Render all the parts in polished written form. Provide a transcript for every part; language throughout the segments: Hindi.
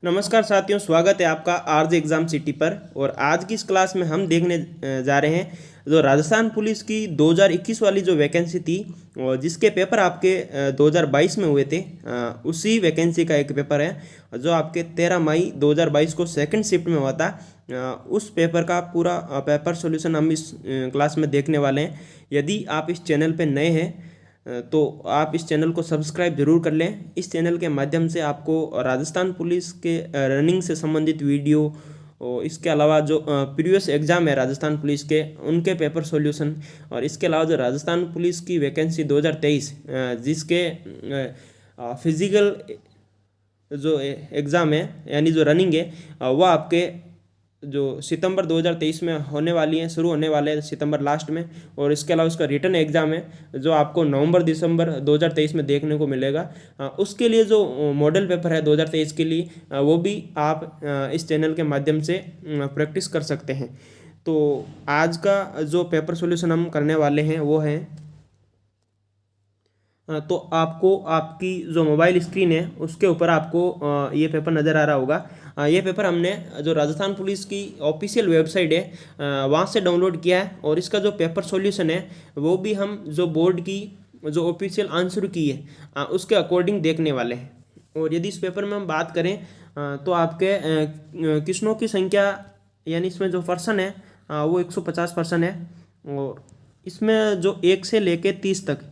नमस्कार साथियों, स्वागत है आपका आरजे एग्ज़ाम सिटी पर। और आज की इस क्लास में हम देखने जा रहे हैं जो राजस्थान पुलिस की 2021 वाली जो वैकेंसी थी और जिसके पेपर आपके 2022 में हुए थे, उसी वैकेंसी का एक पेपर है जो आपके 13 मई 2022 को सेकंड शिफ्ट में हुआ था। उस पेपर का पूरा पेपर सॉल्यूशन हम इस क्लास में देखने वाले हैं। यदि आप इस चैनल पर नए हैं तो आप इस चैनल को सब्सक्राइब जरूर कर लें। इस चैनल के माध्यम से आपको राजस्थान पुलिस के रनिंग से संबंधित वीडियो और इसके अलावा जो प्रीवियस एग्ज़ाम है राजस्थान पुलिस के उनके पेपर सॉल्यूशन, और इसके अलावा जो राजस्थान पुलिस की वैकेंसी 2023 जिसके फिजिकल जो एग्ज़ाम है यानी जो रनिंग है वह आपके जो सितंबर 2023 में होने वाली है, शुरू होने वाले हैं सितंबर लास्ट में। और इसके अलावा उसका रिटर्न एग्ज़ाम है जो आपको नवंबर दिसंबर 2023 में देखने को मिलेगा। उसके लिए जो मॉडल पेपर है 2023 के लिए वो भी आप इस चैनल के माध्यम से प्रैक्टिस कर सकते हैं। तो आज का जो पेपर सॉल्यूशन हम करने वाले हैं वो है, तो आपको आपकी जो मोबाइल स्क्रीन है उसके ऊपर आपको ये पेपर नज़र आ रहा होगा। ये पेपर हमने जो राजस्थान पुलिस की ऑफिशियल वेबसाइट है वहाँ से डाउनलोड किया है, और इसका जो पेपर सॉल्यूशन है वो भी हम जो बोर्ड की जो ऑफिशियल आंसर की है उसके अकॉर्डिंग देखने वाले हैं। और यदि इस पेपर में हम बात करें तो आपके क्वेश्चनों की संख्या यानी इसमें जो पर्सन है वो 150 पर्सन है। और इसमें जो 1 से लेके 30 तक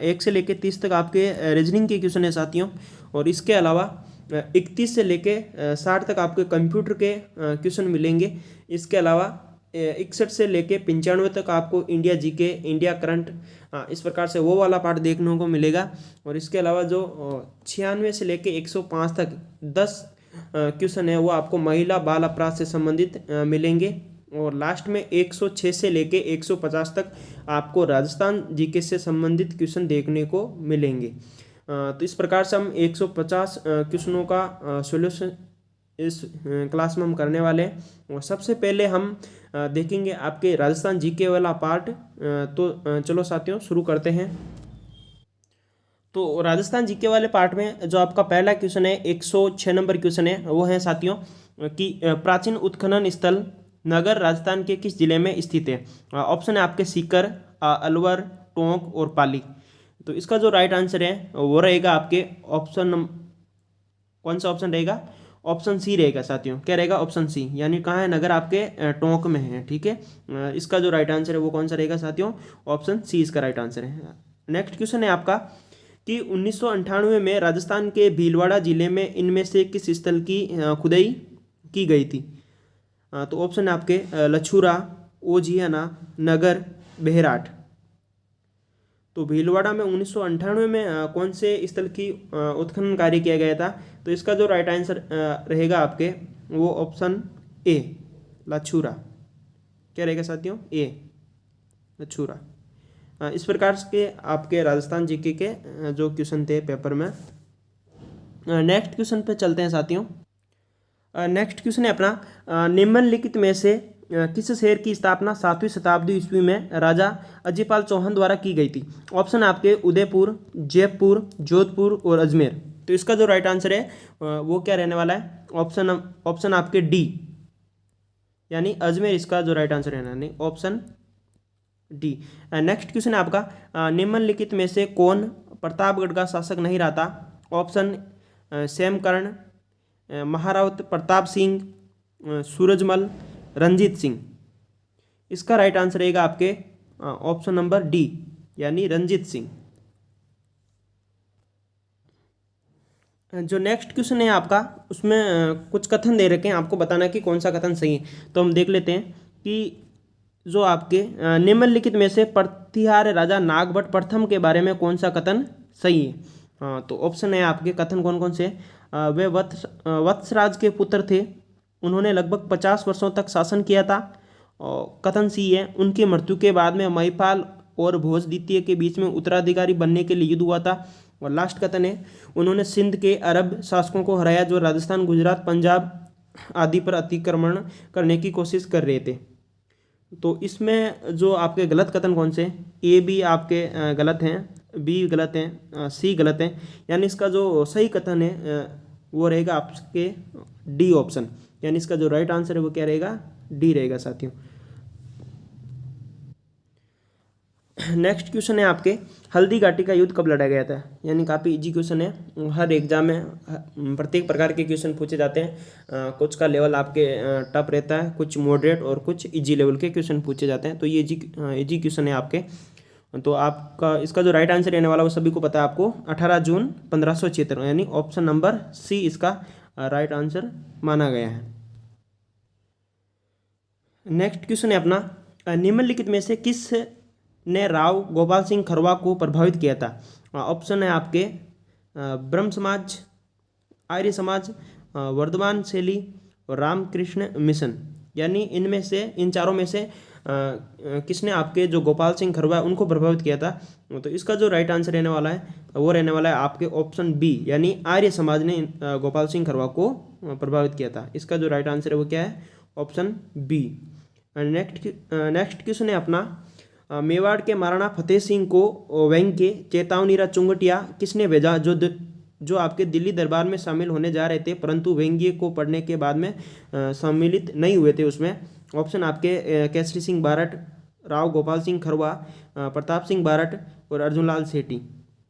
1 से लेके 30 तक आपके रीजनिंग के क्वेश्चन है साथियों। और इसके अलावा 31 से लेके 60 तक आपके कंप्यूटर के क्वेश्चन मिलेंगे। इसके अलावा 61 से लेके 95 तक आपको इंडिया जीके, इंडिया करंट, इस प्रकार से वो वाला पार्ट देखने को मिलेगा। और इसके अलावा जो 96 से लेके 105 तक 10 क्वेश्चन है वो आपको महिला बाल अपराध से संबंधित मिलेंगे। और लास्ट में 106 से लेके 150 तक आपको राजस्थान जीके से संबंधित क्वेश्चन देखने को मिलेंगे। तो इस प्रकार से हम 150 क्वेश्चनों का सॉल्यूशन इस क्लास में हम करने वाले हैं। और सबसे पहले हम देखेंगे आपके राजस्थान जीके वाला पार्ट। तो चलो साथियों शुरू करते हैं। तो राजस्थान जीके वाले पार्ट में जो आपका पहला क्वेश्चन है 106 नंबर क्वेश्चन है वो है साथियों कि प्राचीन उत्खनन स्थल नगर राजस्थान के किस जिले में स्थित है। ऑप्शन है आपके सीकर, अलवर, टोंक और पाली। तो इसका जो राइट आंसर है वो रहेगा आपके कौन सा ऑप्शन रहेगा? ऑप्शन सी रहेगा साथियों। क्या रहेगा? Option C. यानी कहाँ है? नगर आपके टोंक में है। ठीक है, इसका जो राइट आंसर है वो कौन सा रहेगा साथियों? ऑप्शन सी इसका राइट आंसर है। नेक्स्ट क्वेश्चन है आपका कि 1998 में राजस्थान के भीलवाड़ा जिले में इनमें से किस स्थल की खुदाई की गई थी। तो ऑप्शन है आपके लछूरा, ओजियाना, नगर, बेहराट। तो भीलवाड़ा में 1998 में कौन से स्थल की उत्खनन कार्य किया गया था। तो इसका जो राइट आंसर रहेगा आपके वो ऑप्शन ए, लछूरा। क्या रहेगा साथियों? ए, लछूरा। इस प्रकार के आपके राजस्थान जीके के जो क्वेश्चन थे पेपर में। नेक्स्ट क्वेश्चन पे चलते हैं साथियों। नेक्स्ट क्वेश्चन है अपना निम्नलिखित में से किस शहर की स्थापना 7वीं शताब्दी ईस्वी में राजा अजयपाल चौहान द्वारा की गई थी। ऑप्शन आपके उदयपुर, जयपुर, जोधपुर और अजमेर। तो इसका जो राइट आंसर है वो क्या रहने वाला है? ऑप्शन आपके डी यानी अजमेर इसका जो राइट आंसर है, यानी ऑप्शन डी। नेक्स्ट क्वेश्चन है आपका निम्नलिखित में से कौन प्रतापगढ़ का शासक नहीं रहा था। ऑप्शन सेमकर्ण, महारावत प्रताप सिंह, सूरजमल, रंजीत सिंह। इसका राइट आंसर रहेगा आपके ऑप्शन नंबर डी यानी रंजीत सिंह। जो नेक्स्ट क्वेश्चन है आपका उसमें कुछ कथन दे रखे हैं, आपको बताना कि कौन सा कथन सही है। तो हम देख लेते हैं कि जो आपके निम्नलिखित में से प्रतिहार राजा नागभट्ट प्रथम के बारे में कौन सा कथन सही है। तो ऑप्शन है आपके कथन कौन कौन से? वे वत्सराज के पुत्र थे, उन्होंने लगभग 50 वर्षों तक शासन किया था। और कथन सी है उनकी मृत्यु के बाद में महिपाल और भोज द्वितीय के बीच में उत्तराधिकारी बनने के लिए युद्ध हुआ था। और लास्ट कथन है उन्होंने सिंध के अरब शासकों को हराया जो राजस्थान, गुजरात, पंजाब आदि पर अतिक्रमण करने की कोशिश कर रहे थे। तो इसमें जो आपके गलत कथन कौन से? ए बी आपके गलत हैं, बी गलत हैं, सी गलत हैं। यानी इसका जो सही कथन है वो रहेगा आपके डी ऑप्शन, यानी इसका जो राइट आंसर है वो क्या रहेगा, डी रहेगा साथियों। नेक्स्ट क्वेश्चन है आपके, हल्दी घाटी का युद्ध कब लड़ा गया था, यानी काफ़ी इजी क्वेश्चन है, हर एग्जाम में प्रत्येक प्रकार के क्वेश्चन पूछे जाते हैं, कुछ का लेवल आपके टफ रहता है, कुछ मॉडरेट और कुछ इजी लेवल के क्वेश्चन पूछे जाते हैं, तो ये इजी क्वेश्चन है आपके। तो आपका इसका जो राइट आंसर रहने वाला वो सभी को पता है आपको, 18 जून 1576, यानी ऑप्शन नंबर सी इसका राइट आंसर माना गया है। नेक्स्ट क्वेश्चन है अपना, निम्नलिखित में से किस ने राव गोपाल सिंह खरवा को प्रभावित किया था। ऑप्शन है आपके ब्रह्म समाज, आर्य समाज, वर्धमान शैली और रामकृष्ण मिशन, यानी इनमें से इन चारों में से किसने आपके जो गोपाल सिंह खरवा उनको प्रभावित किया था। तो इसका जो राइट आंसर रहने वाला है वो रहने वाला है आपके ऑप्शन बी, यानी आर्य समाज ने गोपाल सिंह खरवा को प्रभावित किया था। इसका जो राइट आंसर है वो क्या है, ऑप्शन बी। नेक्स्ट क्वेश्चन है अपना, मेवाड़ के महाराणा फतेह सिंह को वेंके चेतावनीरा चुंगटिया किसने भेजा, जो आपके दिल्ली दरबार में शामिल होने जा रहे थे, परंतु वेंगे को पढ़ने के बाद में सम्मिलित नहीं हुए थे उसमें। ऑप्शन आपके केसरी सिंह बारट, राव गोपाल सिंह खरवा, प्रताप सिंह बारट और अर्जुन लाल सेठी।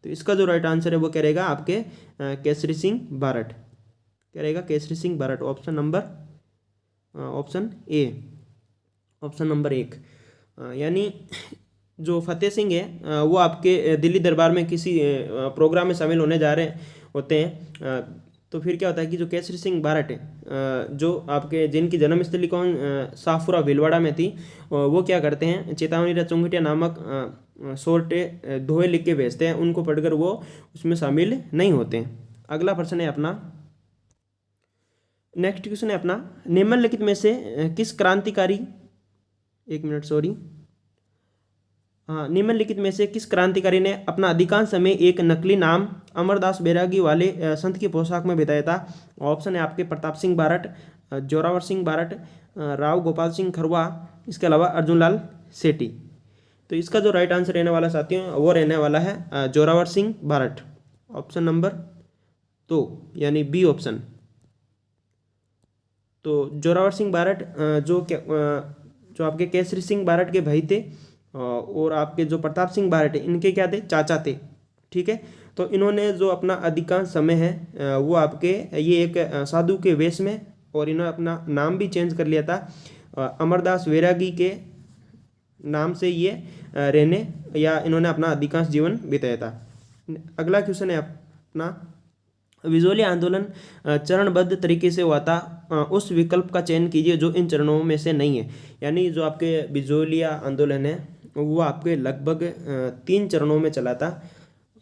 तो इसका जो राइट आंसर है वो क्या रहेगा, आपके केसरी सिंह बारट, क्या रहेगा, केसरी सिंह बारट, ऑप्शन नंबर 1, यानी जो फतेह सिंह है वो आपके दिल्ली दरबार में किसी प्रोग्राम में शामिल होने जा रहे होते हैं, तो फिर क्या होता है कि जो केसरी सिंह बारट है जो आपके जिनकी जन्मस्थली कौन शाहपुरा भीलवाड़ा में थी, वो क्या करते हैं, चेतावनी चुंगटिया नामक शोरटे दोहे लिख के भेजते हैं, उनको पढ़कर वो उसमें शामिल नहीं होते हैं। अगला प्रश्न है अपना, नेक्स्ट क्वेश्चन है अपना, निम्नलिखित में से किस क्रांतिकारी, निम्नलिखित में से किस क्रांतिकारी ने अपना अधिकांश समय एक नकली नाम अमरदास बैरागी वाले संत की पोशाक में बिताया था। ऑप्शन है आपके प्रताप सिंह बारट, जोरावर सिंह बारट, राव गोपाल सिंह खरवा, इसके अलावा अर्जुन लाल सेठी। तो इसका जो राइट आंसर रहने वाला साथियों वो रहने वाला है जोरावर सिंह बारट, ऑप्शन नंबर 2, यानी बी ऑप्शन। तो जोरावर सिंह बारट जो आपके केसरी सिंह बारट के भाई थे, और आपके जो प्रताप सिंह बारट है इनके क्या थे, चाचा थे, ठीक है। तो इन्होंने जो अपना अधिकांश समय है वो आपके ये एक साधु के वेश में, और इन्होंने अपना नाम भी चेंज कर लिया था, अमरदास बैरागी के नाम से ये रहने या इन्होंने अपना अधिकांश जीवन बिताया था। अगला क्वेश्चन है अपना, विजोलिया आंदोलन चरणबद्ध तरीके से हुआ था, उस विकल्प का चयन कीजिए जो इन चरणों में से नहीं है। यानी जो आपके विजोलिया आंदोलन है वो आपके लगभग 3 चरणों में चला था,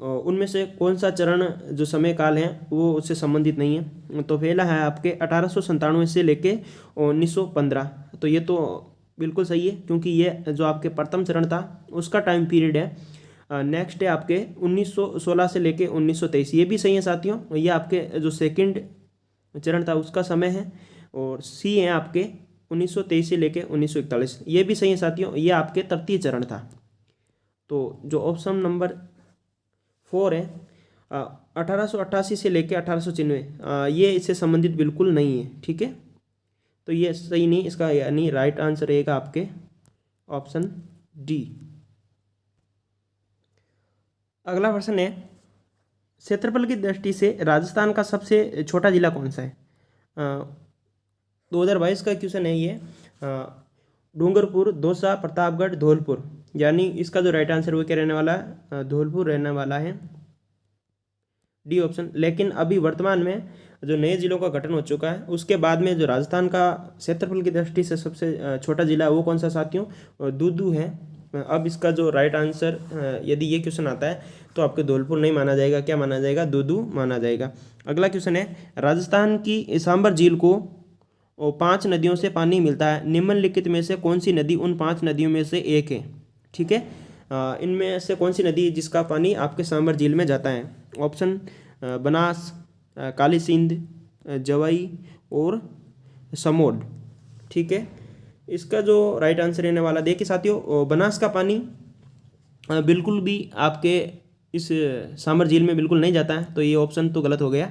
उनमें से कौन सा चरण जो समय काल है वो उससे संबंधित नहीं है। तो पहला है आपके 1897 से लेके 1915, तो ये तो बिल्कुल सही है क्योंकि ये जो आपके प्रथम चरण था उसका टाइम पीरियड है। नेक्स्ट है आपके 1916 से लेके 1923, ये भी सही है साथियों, ये आपके जो सेकंड चरण था उसका समय है। और सी है आपके 1923 से लेके 1941, ये भी सही है साथियों, ये आपके तृतीय चरण था। तो जो ऑप्शन नंबर 4 है 1888 से लेके 1896, ये इससे संबंधित बिल्कुल नहीं है, ठीक है। तो ये सही नहीं, इसका यानी राइट आंसर रहेगा आपके ऑप्शन डी। अगला प्रश्न है, क्षेत्रफल की दृष्टि से राजस्थान का सबसे छोटा जिला कौन सा है। 2022 का क्वेश्चन है ये, डूंगरपुर, दौसा, प्रतापगढ़, धौलपुर, यानी इसका जो राइट आंसर वो क्या रहने वाला है, धौलपुर रहने वाला है, डी ऑप्शन। लेकिन अभी वर्तमान में जो नए जिलों का गठन हो चुका है उसके बाद में जो राजस्थान का क्षेत्रफल की दृष्टि से सबसे छोटा जिला है वो कौन सा साथियों, दूदू है। अब इसका जो राइट आंसर यदि ये क्वेश्चन आता है तो आपके धौलपुर नहीं माना जाएगा, क्या माना जाएगा, दूदू माना जाएगा। अगला क्वेश्चन है, राजस्थान की सांबर झील को 5 नदियों से पानी मिलता है, निम्नलिखित में से कौन सी नदी उन 5 नदियों में से एक है, ठीक है। इनमें से कौन सी नदी जिसका पानी आपके सांबर झील में जाता है। ऑप्शन बनास, काली सिंध, जवाई और समोड, ठीक है। इसका जो राइट आंसर रहने वाला देखिए साथियों, बनास का पानी बिल्कुल भी आपके इस सांबर झील में बिल्कुल नहीं जाता है, तो ये ऑप्शन तो गलत हो गया।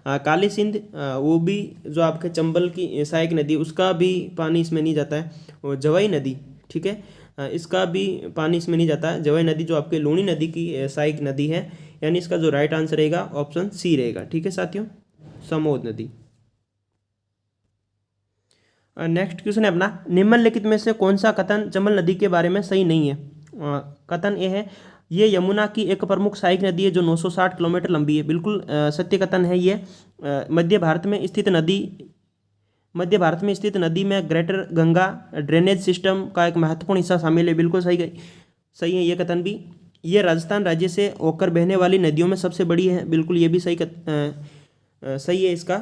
काली सिंध वो भी जो आपके चंबल की सहायक नदी उसका भी पानी इसमें नहीं जाता है। और जवाई नदी, ठीक है, इसका भी पानी इसमें नहीं जाता है। जवाई नदी जो आपके लूनी नदी की सहायक नदी है, यानी इसका जो राइट आंसर रहेगा ऑप्शन सी रहेगा। ठीक है साथियों, समोद नदी। नेक्स्ट क्वेश्चन है अपना, निम्नलिखित में से कौन सा कथन चंबल नदी के बारे में सही नहीं है। कथन ये है, ये यमुना की एक प्रमुख सहायक नदी है जो 960 किलोमीटर लंबी है। बिल्कुल सत्य कथन है ये। मध्य भारत में स्थित नदी में ग्रेटर गंगा ड्रेनेज सिस्टम का एक महत्वपूर्ण हिस्सा शामिल है। बिल्कुल सही है ये कथन भी। ये राजस्थान राज्य से होकर बहने वाली नदियों में सबसे बड़ी है। बिल्कुल ये भी सही है इसका।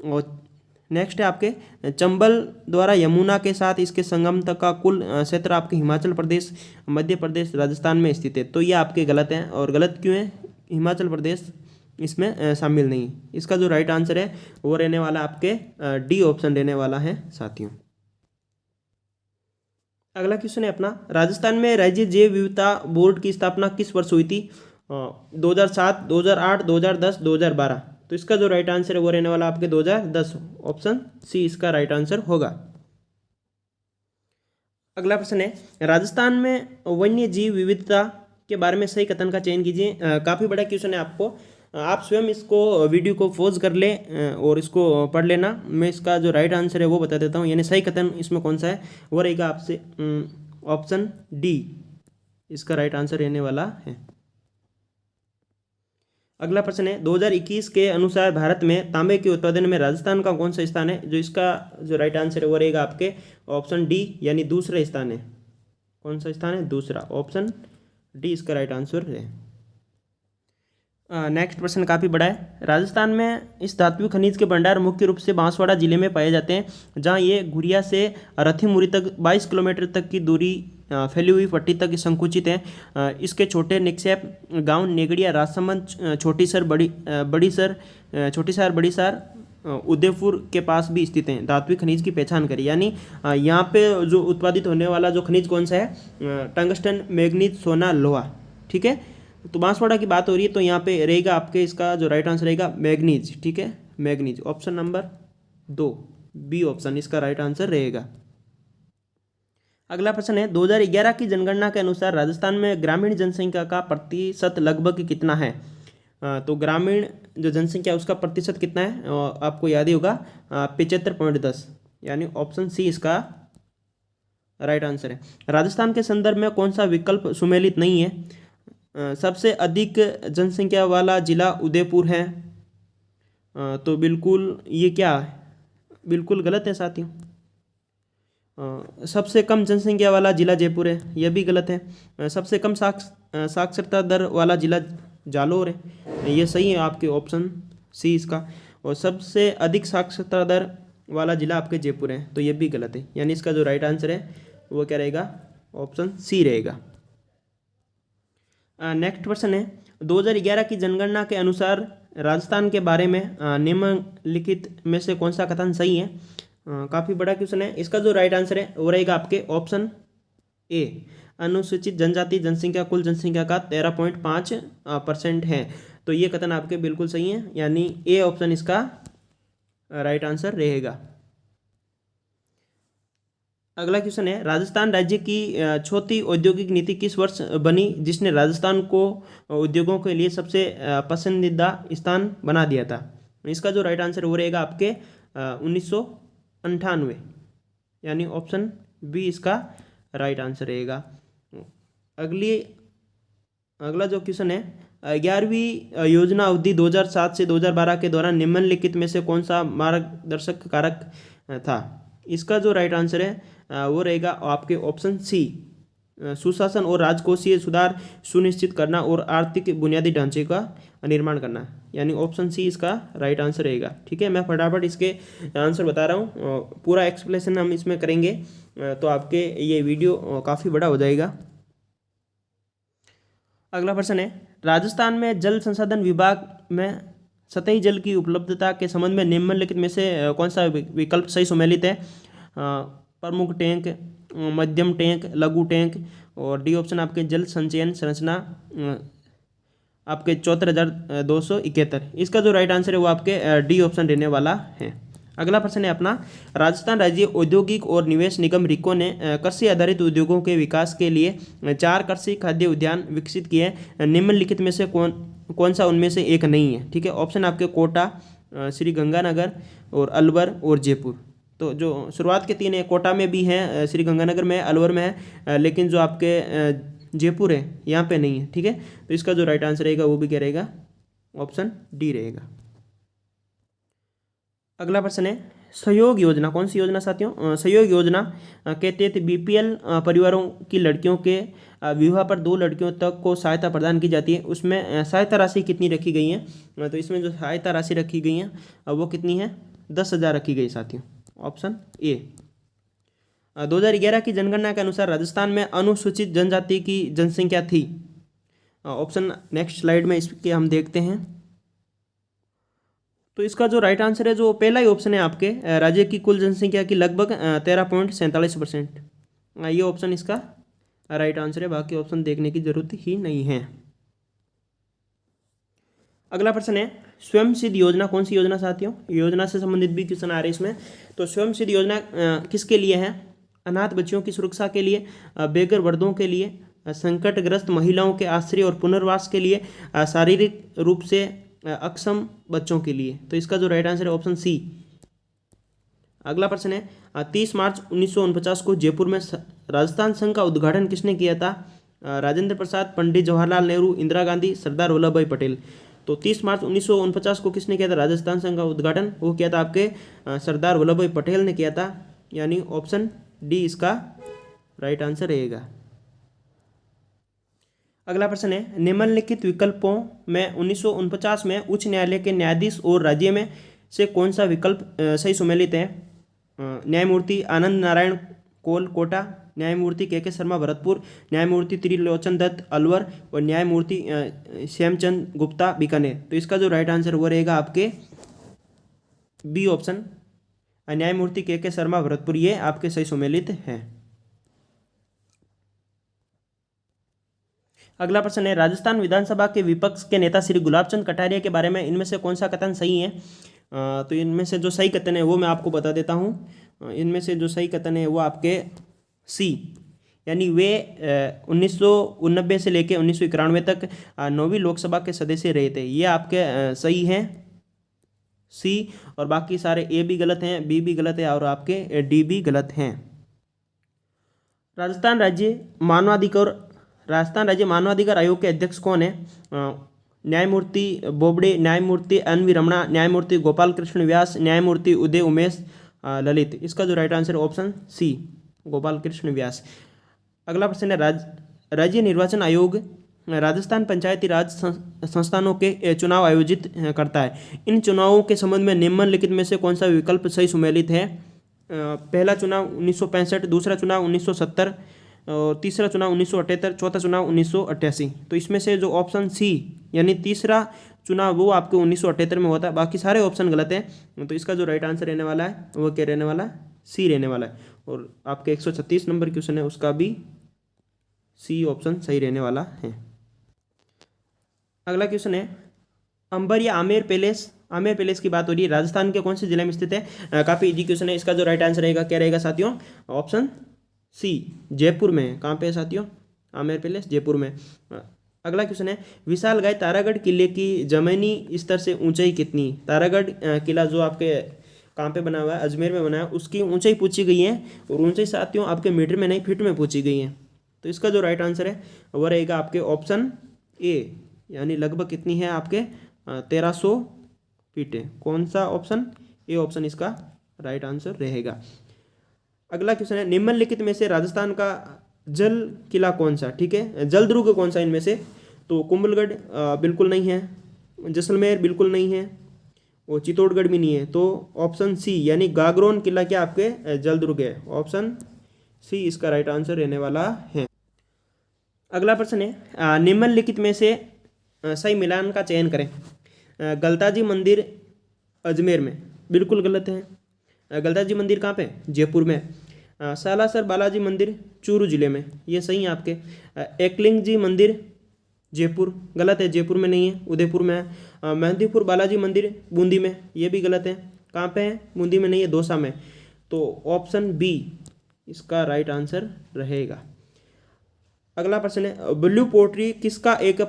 और नेक्स्ट है आपके, चंबल द्वारा यमुना के साथ इसके संगम तक का कुल क्षेत्र आपके हिमाचल प्रदेश, मध्य प्रदेश, राजस्थान में स्थित है। तो ये आपके गलत हैं। और गलत क्यों है? हिमाचल प्रदेश इसमें शामिल नहीं। इसका जो राइट आंसर है वो रहने वाला आपके डी ऑप्शन रहने वाला है साथियों। अगला क्वेश्चन है अपना, राजस्थान में राज्य जैव विविधता बोर्ड की स्थापना किस वर्ष हुई थी? 2007, 2008, 2010, 2012। तो इसका जो राइट आंसर है वो रहने वाला आपके 2010, ऑप्शन सी इसका राइट आंसर होगा। अगला प्रश्न है, राजस्थान में वन्य जीव विविधता के बारे में सही कथन का चयन कीजिए। काफ़ी बड़ा क्वेश्चन है, आप स्वयं इसको वीडियो को पॉज कर ले और इसको पढ़ लेना। मैं इसका जो राइट आंसर है वो बता देता हूँ, यानी सही कथन इसमें कौन सा है वो रहेगा आपसे ऑप्शन डी इसका राइट आंसर रहने वाला है। अगला प्रश्न है, 2021 के अनुसार भारत में तांबे के उत्पादन में राजस्थान का कौन सा स्थान है? जो इसका जो राइट आंसर है वो रहेगा आपके ऑप्शन डी, यानी दूसरा स्थान है। कौन सा स्थान है? दूसरा, ऑप्शन डी इसका राइट आंसर है। नेक्स्ट प्रश्न काफ़ी बड़ा है, राजस्थान में इस धात्विक खनिज के भंडार मुख्य रूप से बांसवाड़ा जिले में पाए जाते हैं, जहां ये घुरिया से रथीमुरी तक 22 किलोमीटर तक की दूरी फैली हुई पट्टी तक संकुचित है। इसके छोटे निक्षेप गांव नेगड़िया, राजसमंद, छोटी बड़ी सार उदयपुर के पास भी स्थित हैं। धात्विक खनिज की पहचान करें, यानी यहाँ पे जो उत्पादित होने वाला जो खनिज कौन सा है? टंगस्टन, मैग्नीज, सोना, लोहा। ठीक है, तो बांसवाड़ा की बात हो रही है तो यहाँ पे रहेगा आपके इसका जो राइट आंसर रहेगा मैग्नीज। ठीक है, manganese, option number 2 B option इसका राइट आंसर रहेगा। अगला प्रश्न है, 2011 की जनगणना के अनुसार राजस्थान में ग्रामीण जनसंख्या का प्रतिशत लगभग कितना है? तो ग्रामीण जो जनसंख्या है उसका प्रतिशत कितना है? आपको याद ही होगा 75.10, यानी ऑप्शन सी इसका राइट आंसर है। राजस्थान के संदर्भ में कौन सा विकल्प सुमेलित नहीं है? सबसे अधिक जनसंख्या वाला जिला उदयपुर है। तो बिल्कुल ये क्या है? बिल्कुल गलत है साथियों। सबसे कम जनसंख्या वाला जिला जयपुर है, यह भी गलत है। सबसे कम साक्षरता दर वाला जिला जालोर है, ये सही है आपके ऑप्शन सी इसका। और सबसे अधिक साक्षरता दर वाला जिला आपके जयपुर है, तो ये भी गलत है, यानी इसका जो राइट आंसर है वो क्या रहेगा? ऑप्शन सी रहेगा। नेक्स्ट प्रश्न है, 2011 की जनगणना के अनुसार राजस्थान के बारे में निम्नलिखित में से कौन सा कथन सही है? काफ़ी बड़ा क्वेश्चन है। इसका जो राइट आंसर है वो रहेगा आपके ऑप्शन ए, अनुसूचित जनजाति जनसंख्या कुल जनसंख्या का 13.5% है। तो ये कथन आपके बिल्कुल सही है, यानी ए ऑप्शन इसका राइट आंसर रहेगा। अगला क्वेश्चन है, राजस्थान राज्य की चौथी औद्योगिक नीति किस वर्ष बनी, जिसने राजस्थान को उद्योगों के लिए सबसे पसंदीदा स्थान बना दिया था? इसका जो राइट आंसर वो रहेगा आपके 1998, यानी ऑप्शन बी इसका राइट आंसर रहेगा। अगला जो क्वेश्चन है, 11वीं योजना अवधि 2007 से 2012 के दौरान निम्नलिखित में से कौन सा मार्गदर्शक कारक था? इसका जो राइट आंसर है वो रहेगा आपके ऑप्शन सी, सुशासन और राजकोषीय सुधार सुनिश्चित करना और आर्थिक बुनियादी ढांचे का निर्माण करना, यानी ऑप्शन सी इसका राइट आंसर रहेगा। ठीक है, मैं फटाफट इसके आंसर बता रहा हूँ, पूरा एक्सप्लेनेशन हम इसमें करेंगे तो आपके ये वीडियो काफ़ी बड़ा हो जाएगा। अगला प्रश्न है, राजस्थान में जल संसाधन विभाग में सतही जल की उपलब्धता के संबंध में निम्नलिखित में से कौन सा विकल्प सही सम्मिलित है? प्रमुख टैंक, मध्यम टैंक, लघु टैंक, और डी ऑप्शन आपके जल संचयन संरचना आपके 74,271। इसका जो राइट आंसर है वो आपके डी ऑप्शन रहने वाला है। अगला प्रश्न है अपना, राजस्थान राज्य औद्योगिक और निवेश निगम रिको ने कृषि आधारित उद्योगों के विकास के लिए 4 कृषि खाद्य उद्यान विकसित किए हैं। निम्नलिखित में से कौन सा उनमें से एक नहीं है? ठीक है, ऑप्शन आपके कोटा, श्री गंगानगर और अलवर और जयपुर। तो जो शुरुआत के 3 है, कोटा में भी है, श्री गंगानगर में है, अलवर में है, लेकिन जो आपके जयपुर है यहाँ पे नहीं है। ठीक है, तो इसका जो राइट आंसर रहेगा वो भी क्या रहेगा? ऑप्शन डी रहेगा। अगला प्रश्न है, सहयोग योजना कौन सी योजना साथियों? सहयोग योजना के तहत बीपीएल परिवारों की लड़कियों के विवाह पर 2 लड़कियों तक को सहायता प्रदान की जाती है। उसमें सहायता राशि कितनी रखी गई है? तो इसमें जो सहायता राशि रखी गई है वो कितनी है? 10,000 रखी गई साथियों, ऑप्शन ए। 2011 की जनगणना के अनुसार राजस्थान में अनुसूचित जनजाति की जनसंख्या थी। ऑप्शन नेक्स्ट स्लाइड में इसके हम देखते हैं। तो इसका जो राइट आंसर है, जो पहला ही ऑप्शन है आपके, राज्य की कुल जनसंख्या की लगभग 13.47%। ये ऑप्शन इसका राइट आंसर है, बाकी ऑप्शन देखने की जरूरत ही नहीं है। अगला प्रश्न है, स्वयं सिद्ध योजना कौन सी योजना साथियों? योजना से संबंधित भी क्वेश्चन आ रहे हैं इसमें। तो स्वयं सिद्ध योजना किसके लिए है? अनाथ बच्चियों की सुरक्षा के लिए, बेघर वर्गों के लिए, संकटग्रस्त महिलाओं के आश्रय और पुनर्वास के लिए, शारीरिक रूप से अक्षम बच्चों के लिए। तो इसका जो राइट आंसर है ऑप्शन सी। अगला प्रश्न है, 30 मार्च 1949 को जयपुर में राजस्थान संघ का उद्घाटन किसने किया था? राजेंद्र प्रसाद, पंडित जवाहरलाल नेहरू, इंदिरा गांधी, सरदार वल्लभ भाई पटेल। तो 30 मार्च 1949 को किसने किया था राजस्थान संघ का उद्घाटन? वो किया था आपके सरदार वल्लभ भाई पटेल ने किया था, यानी ऑप्शन डी इसका राइट आंसर रहेगा। अगला प्रश्न है, निम्नलिखित विकल्पों में 1949 में उच्च न्यायालय के न्यायाधीश और राज्य में से कौन सा विकल्प सही सुमेलित है? न्यायमूर्ति आनंद नारायण कोल कोटा, न्यायमूर्ति के शर्मा भरतपुर, न्यायमूर्ति त्रिलोचन दत्त अलवर और न्यायमूर्ति श्यामचंद गुप्ता बीकानेर। तो इसका जो राइट आंसर वो रहेगा आपके बी ऑप्शन, न्यायमूर्ति के शर्मा भरतपुर, ये आपके सही सुमेलित हैं। अगला प्रश्न है, राजस्थान विधानसभा के विपक्ष के नेता श्री गुलाबचंद कटारिया के बारे में इनमें से कौन सा कथन सही है? तो इनमें से जो सही कथन है वो मैं आपको बता देता हूँ। इनमें से जो सही कथन है वो आपके सी, यानी वे 1989 से लेकर 1991 तक 9वीं लोकसभा के सदस्य रहे थे। ये आपके सही हैं सी, और बाकी सारे ए भी गलत हैं, बी भी गलत है और आपके डी भी गलत हैं। राजस्थान राज्य मानवाधिकार आयोग के अध्यक्ष कौन है? न्यायमूर्ति बोबडे, न्यायमूर्ति एन वी रमणा, न्यायमूर्ति गोपाल कृष्ण व्यास, न्यायमूर्ति उदय उमेश ललित। इसका जो राइट आंसर है ऑप्शन सी, गोपाल कृष्ण व्यास। अगला प्रश्न है, राज्य निर्वाचन आयोग राजस्थान पंचायती राज संस्थानों के चुनाव आयोजित करता है। इन चुनावों के संबंध में निम्नलिखित में से कौन सा विकल्प सही सुमेलित है? पहला चुनाव 1965, दूसरा चुनाव 1970 और तीसरा चुनाव 1978, चौथा चुनाव 1988। तो इसमें से जो ऑप्शन सी यानी तीसरा चुनाव वो आपके 1978 में होता है, बाकी सारे ऑप्शन गलत हैं। तो इसका जो राइट आंसर रहने वाला है वो क्या रहने वाला है? सी रहने वाला है। और आपके 136 नंबर क्वेश्चन है उसका भी सी ऑप्शन सही रहने वाला है। अगला क्वेश्चन है, अंबर या आमेर पैलेस की बात हो रही है, राजस्थान के कौन से जिले में स्थित है? काफ़ी इजी क्वेश्चन है। इसका जो राइट आंसर रहेगा क्या रहेगा साथियों? ऑप्शन सी, जयपुर में है। कहाँ पे है साथियों? आमेर पैलेस जयपुर में। अगला क्वेश्चन है, विशालगढ़ तारागढ़ किले की जमीनी स्तर से ऊंचाई कितनी? तारागढ़ किला जो आपके कहाँ पे बना हुआ है? अजमेर में बना है। उसकी ऊंचाई पूछी गई है, और ऊंचाई साथियों आपके मीटर में नहीं फीट में पूछी गई है। तो इसका जो राइट आंसर है वो रहेगा आपके ऑप्शन ए, यानी लगभग कितनी है आपके 1300 फीट है। कौन सा ऑप्शन? ए ऑप्शन इसका राइट आंसर रहेगा। अगला क्वेश्चन है, निम्नलिखित में से राजस्थान का जल किला कौन सा? ठीक है, जल दुर्ग कौन सा इनमें से? तो कुंभलगढ़ बिल्कुल नहीं है, जैसलमेर बिल्कुल नहीं है, और चित्तौड़गढ़ भी नहीं है। तो ऑप्शन सी यानी गागरोन किला क्या आपके जल दुर्ग है। ऑप्शन सी इसका राइट आंसर रहने वाला है। अगला प्रश्न है, निम्नलिखित में से सही मिलान का चयन करें। गलताजी मंदिर अजमेर में बिल्कुल गलत है। गलताजी मंदिर कहाँ पे? जयपुर में। सालासर बालाजी मंदिर चूरू जिले में, ये सही है आपके। एकलिंग जी मंदिर जयपुर गलत है, जयपुर में नहीं है, उदयपुर में है। मेहंदीपुर बालाजी मंदिर बूंदी में, ये भी गलत है। कहाँ पे है? बूंदी में नहीं है, दौसा में। तो ऑप्शन बी इसका राइट आंसर रहेगा। अगला प्रश्न है, ब्लू पोट्री किसका एक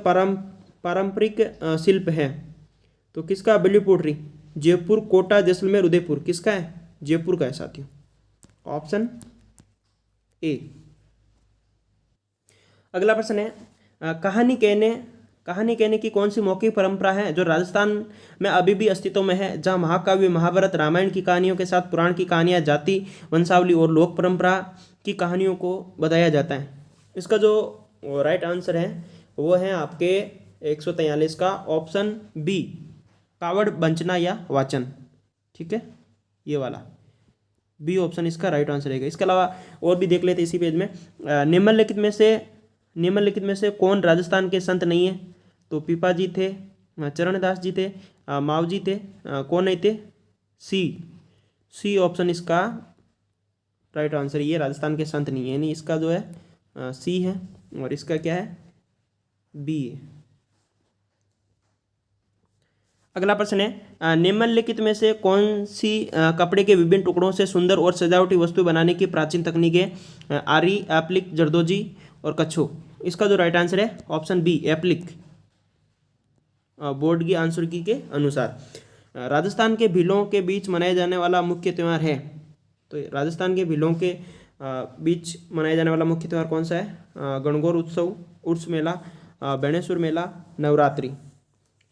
पारंपरिक शिल्प है? तो किसका ब्लू पोट्री? जयपुर, कोटा, जैसलमेर, उदयपुर, किसका है? जयपुर का है साथियों, ऑप्शन ए। अगला प्रश्न है, कहानी कहने की कौन सी मौखिक परंपरा है जो राजस्थान में अभी भी अस्तित्व में है, जहां महाकाव्य, महाभारत, रामायण की कहानियों के साथ पुराण की कहानियां, जाति, वंशावली और लोक परंपरा की कहानियों को बताया जाता है? इसका जो राइट आंसर है वो है आपके 143 का ऑप्शन बी, कावड़ वंचना या वाचन। ठीक है, ये वाला बी ऑप्शन इसका राइट आंसर रहेगा। इसके अलावा और भी देख लेते इसी पेज में। निम्नलिखित में से कौन राजस्थान के संत नहीं है? तो पीपा जी थे, चरणदास जी थे, माव जी थे, कौन नहीं थे? सी ऑप्शन इसका राइट आंसर, ये राजस्थान के संत नहीं है, यानी इसका जो है सी है, और इसका क्या है? बी है। अगला प्रश्न है, निम्नलिखित में से कौन सी कपड़े के विभिन्न टुकड़ों से सुंदर और सजावटी वस्तु बनाने की प्राचीन तकनीक है? आरी, एप्लिक, जरदोजी और कच्छो। इसका जो राइट आंसर है ऑप्शन बी, एप्लिक, बोर्ड की आंसर की के अनुसार। राजस्थान के भीलों के बीच मनाया जाने वाला मुख्य त्यौहार है? तो राजस्थान के भीलों के बीच मनाया जाने वाला मुख्य त्यौहार कौन सा है? गणगौर उत्सव, उर्स मेला, बेणेश्वर मेला, नवरात्रि।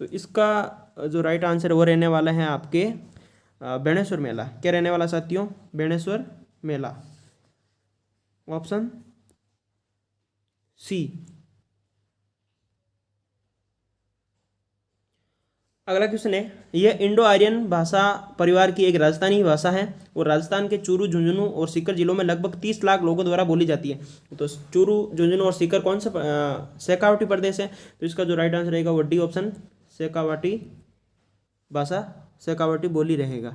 तो इसका जो राइट आंसर वो रहने वाला है आपके बेणेश्वर मेला। क्या रहने वाला साथियों? बेणेश्वर मेला, ऑप्शन सी। अगला क्वेश्चन है, यह इंडो आर्यन भाषा परिवार की एक राजस्थानी भाषा है और राजस्थान के चूरू, झुंझुनू और सीकर जिलों में लगभग 30 लाख लोगों द्वारा बोली जाती है। तो चूरू, झुंझुनू और सीकर कौन सा शेखावटी प्रदेश है? तो इसका जो राइट आंसर रहेगा वो डी ऑप्शन, शेखावटी भाषा, शेखावटी बोली रहेगा।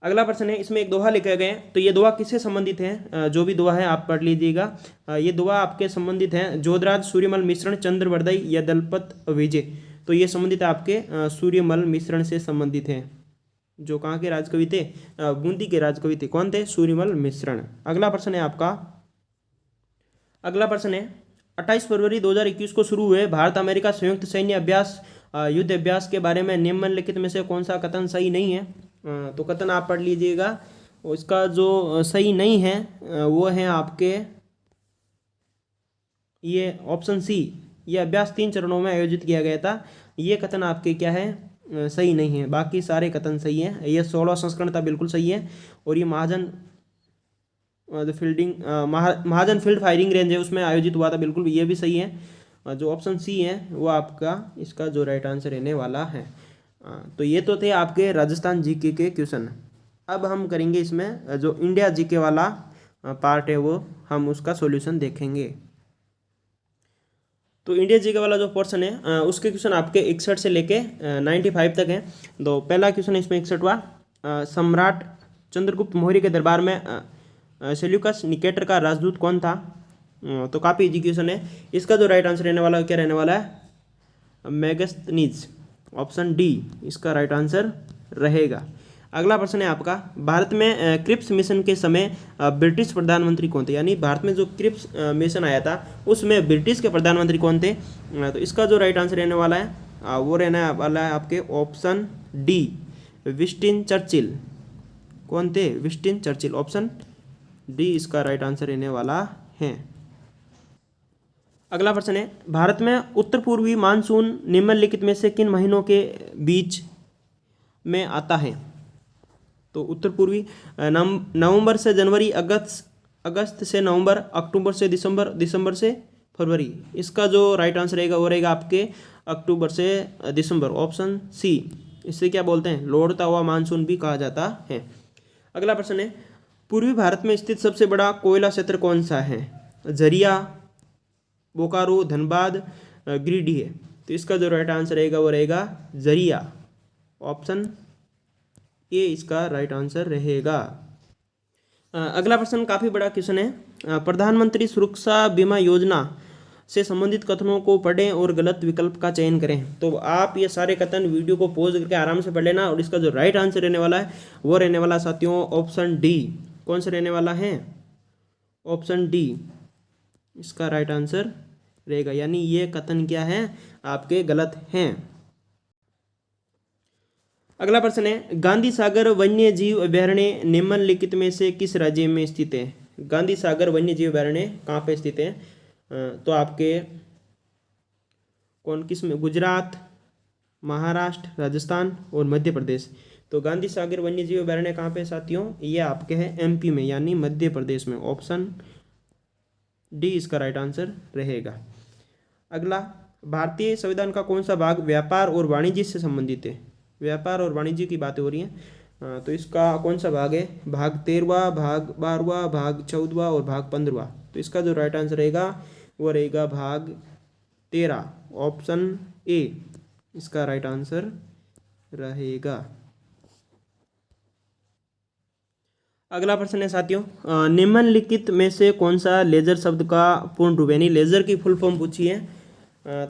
अगला प्रश्न है, इसमें एक दोहा लिखे गए हैं, तो ये दोहा किससे संबंधित है? जो भी दोहा है आप पढ़ लीजिएगा। ये दोहा आपके संबंधित है जोधराज, सूर्यमल मिश्रण, चंद्रवर्दई या दलपत विजय। तो ये संबंधित है आपके सूर्यमल मिश्रण से संबंधित है, जो कहाँ के राजकवि थे? बूंदी के राजकवि थे। कौन थे? सूर्यमल मिश्रण। अगला प्रश्न है आपका, अगला प्रश्न है, 28 फरवरी 2021 को शुरू हुए भारत अमेरिका संयुक्त सैन्य अभ्यास, युद्ध अभ्यास के बारे में निम्नलिखित में से कौन सा कथन सही नहीं है? तो कथन आप पढ़ लीजिएगा। इसका जो सही नहीं है वो है आपके ये ऑप्शन सी, ये अभ्यास 3 चरणों में आयोजित किया गया था। ये कथन आपके क्या है? सही नहीं है। बाकी सारे कथन सही हैं। ये 16वां संस्करण था, बिल्कुल सही है। और ये महाजन महाजन फील्ड फायरिंग रेंज है, उसमें आयोजित हुआ था, बिल्कुल ये भी सही है। जो ऑप्शन सी है वो आपका इसका जो राइट आंसर रहने वाला है। तो ये तो थे आपके राजस्थान जीके के क्वेश्चन। अब हम करेंगे इसमें जो इंडिया जीके वाला पार्ट है वो हम उसका सॉल्यूशन देखेंगे। तो इंडिया जीके वाला जो पोर्शन है उसके क्वेश्चन आपके 61 से लेके 95 तक है। तो पहला क्वेश्चन इसमें 61वां, सम्राट चंद्रगुप्त मौर्य के दरबार में सेल्यूकस निकेटर का राजदूत कौन था? तो काफ़ी इजी क्वेश्चन है। इसका जो राइट आंसर रहने वाला क्या रहने वाला है? मेगस्थनीज, ऑप्शन डी इसका राइट आंसर रहेगा। अगला प्रश्न है आपका, भारत में क्रिप्स मिशन के समय ब्रिटिश प्रधानमंत्री कौन थे? यानी भारत में जो क्रिप्स मिशन आया था उसमें ब्रिटिश के प्रधानमंत्री कौन थे? तो इसका जो राइट आंसर रहने वाला है वो रहने वाला है आपके ऑप्शन डी, विंस्टन चर्चिल। कौन थे? विंस्टन चर्चिल, ऑप्शन डी इसका राइट आंसर रहने वाला है। अगला प्रश्न है, भारत में उत्तर पूर्वी मानसून निम्नलिखित में से किन महीनों के बीच में आता है? तो उत्तर पूर्वी नवंबर से जनवरी, अगस्त से नवंबर, अक्टूबर से दिसंबर, दिसंबर से फरवरी। इसका जो राइट आंसर रहेगा वो रहेगा आपके अक्टूबर से दिसंबर, ऑप्शन सी। इससे क्या बोलते हैं? लौटता हुआ मानसून भी कहा जाता है। अगला प्रश्न है, पूर्वी भारत में स्थित सबसे बड़ा कोयला क्षेत्र कौन सा है? झरिया, बोकारो, धनबाद, गिरिडीह है। तो इसका जो राइट आंसर रहेगा वो रहेगा झरिया, ऑप्शन ए इसका राइट आंसर रहेगा। अगला प्रश्न काफ़ी बड़ा क्वेश्चन है, प्रधानमंत्री सुरक्षा बीमा योजना से संबंधित कथनों को पढ़ें और गलत विकल्प का चयन करें। तो आप ये सारे कथन वीडियो को पॉज करके आराम से पढ़ लेना, और इसका जो राइट आंसर रहने वाला है वो रहने वाला साथियों ऑप्शन डी। कौन सा रहने वाला है? ऑप्शन डी इसका राइट आंसर रहेगा, यानी ये कथन क्या है आपके गलत हैं। अगला प्रश्न है, गांधी सागर वन्य जीव अभयारण्य निम्नलिखित में से किस राज्य में स्थित है? गांधी सागर वन्य जीव अभयारण्य कहाँ पे स्थित है? तो आपके किस में? गुजरात, महाराष्ट्र, राजस्थान और मध्य प्रदेश। तो गांधी सागर वन्य जीव अभयारण्य कहाँ पे साथियों? ये आपके हैं एमपी में, यानी मध्य प्रदेश में। ऑप्शन डी इसका राइट आंसर रहेगा। अगला, भारतीय संविधान का कौन सा भाग व्यापार और वाणिज्य से संबंधित है? व्यापार और वाणिज्य की बातें हो रही हैं, तो इसका कौन सा भाग है? भाग 13वां, भाग 12वां, भाग 14वां और भाग 15वां। तो इसका जो राइट आंसर रहेगा वो रहेगा भाग 13, ऑप्शन ए इसका राइट आंसर रहेगा। अगला प्रश्न है साथियों, निम्नलिखित में से कौन सा लेजर शब्द का पूर्ण रूप, यानी लेजर की फुल फॉर्म पूछी है।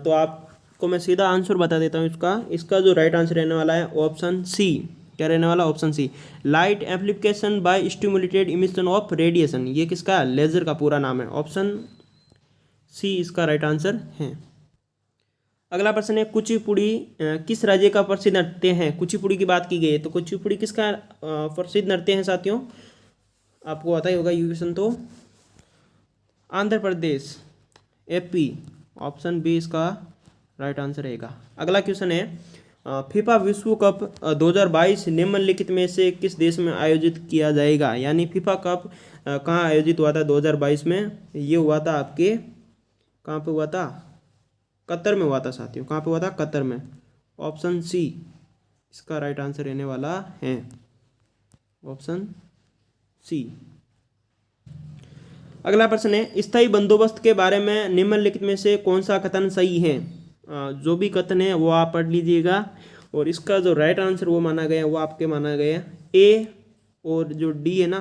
तो आपको मैं सीधा आंसर बता देता हूँ इसका जो राइट आंसर रहने वाला है ऑप्शन सी। क्या रहने वाला? Option C, light application by stimulated emission of radiation. ये किसका? लेजर का पूरा नाम है। ऑप्शन सी इसका राइट आंसर है। अगला प्रश्न है, कुचिपुड़ी किस राज्य का प्रसिद्ध नृत्य है? कुचिपुड़ी की बात की गई है, तो कुचिपुड़ी किसका प्रसिद्ध नृत्य है साथियों? आपको पता ही होगा ये क्वेश्चन तो। Andhra Pradesh, AP. Option B इसका राइट आंसर रहेगा। अगला क्वेश्चन है, फीफा विश्व कप 2022 निम्नलिखित में से किस देश में आयोजित किया जाएगा? यानी फीफा कप कहाँ आयोजित हुआ था 2022 में? ये हुआ था आपके, कहाँ पे हुआ था? कतर में हुआ था साथियों। कहाँ पे हुआ था? कतर में। ऑप्शन सी इसका राइट आंसर रहने वाला है, ऑप्शन सी। अगला प्रश्न है, स्थायी बंदोबस्त के बारे में निम्नलिखित में से कौन सा कथन सही है? जो भी कथन है वो आप पढ़ लीजिएगा, और इसका जो राइट आंसर वो माना गया वो आपके माना गया ए, और जो डी है ना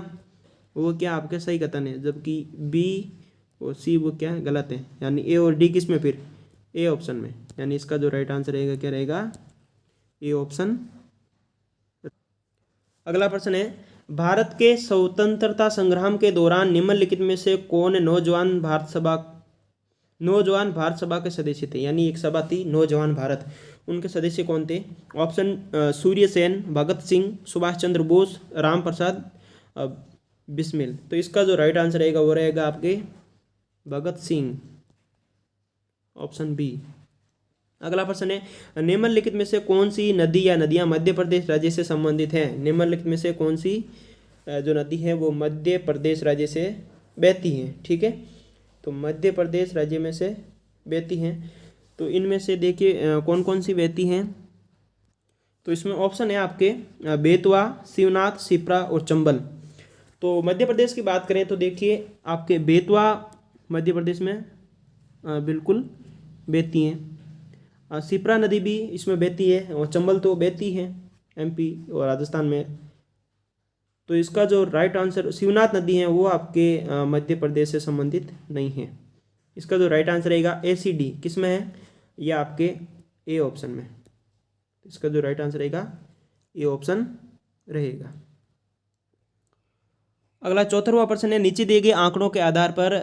वो क्या आपके सही कथन है, जबकि बी और सी वो क्या है? गलत है। यानी ए और डी किस में? फिर ए ऑप्शन में। यानी इसका जो राइट आंसर रहेगा क्या रहेगा? A option. अगला प्रश्न है, भारत के स्वतंत्रता संग्राम के दौरान निम्नलिखित में से कौन नौजवान भारत सभा के सदस्य थे? यानी एक सभा थी नौजवान भारत, उनके सदस्य कौन थे? ऑप्शन सूर्य सेन, भगत सिंह, सुभाष चंद्र बोस, राम प्रसाद बिस्मिल। तो इसका जो राइट आंसर रहेगा वो रहेगा आपके भगत सिंह, ऑप्शन बी। अगला प्रश्न है, निम्नलिखित में से कौन सी नदी या नदियां मध्य प्रदेश राज्य से संबंधित है? निम्नलिखित में से कौन सी जो नदी है वो मध्य प्रदेश राज्य से बहती है? ठीक है, तो मध्य प्रदेश राज्य में से बहती हैं। तो इनमें से देखिए कौन कौन सी बहती हैं। तो इसमें ऑप्शन है आपके बेतवा, शिवनाथ, शिप्रा और चंबल। तो मध्य प्रदेश की बात करें तो देखिए आपके बेतवा मध्य प्रदेश में बिल्कुल बहती हैं। शिप्रा नदी भी इसमें बहती है, और चंबल तो बहती है एमपी और राजस्थान में। तो इसका जो राइट आंसर, शिवनाथ नदी है वो आपके मध्य प्रदेश से संबंधित नहीं है। इसका जो राइट आंसर रहेगा ACD किस में है? ये आपके ए ऑप्शन में। इसका जो राइट आंसर रहेगा ए ऑप्शन रहेगा। अगला 4वां प्रश्न है, नीचे दिए गए आंकड़ों के आधार पर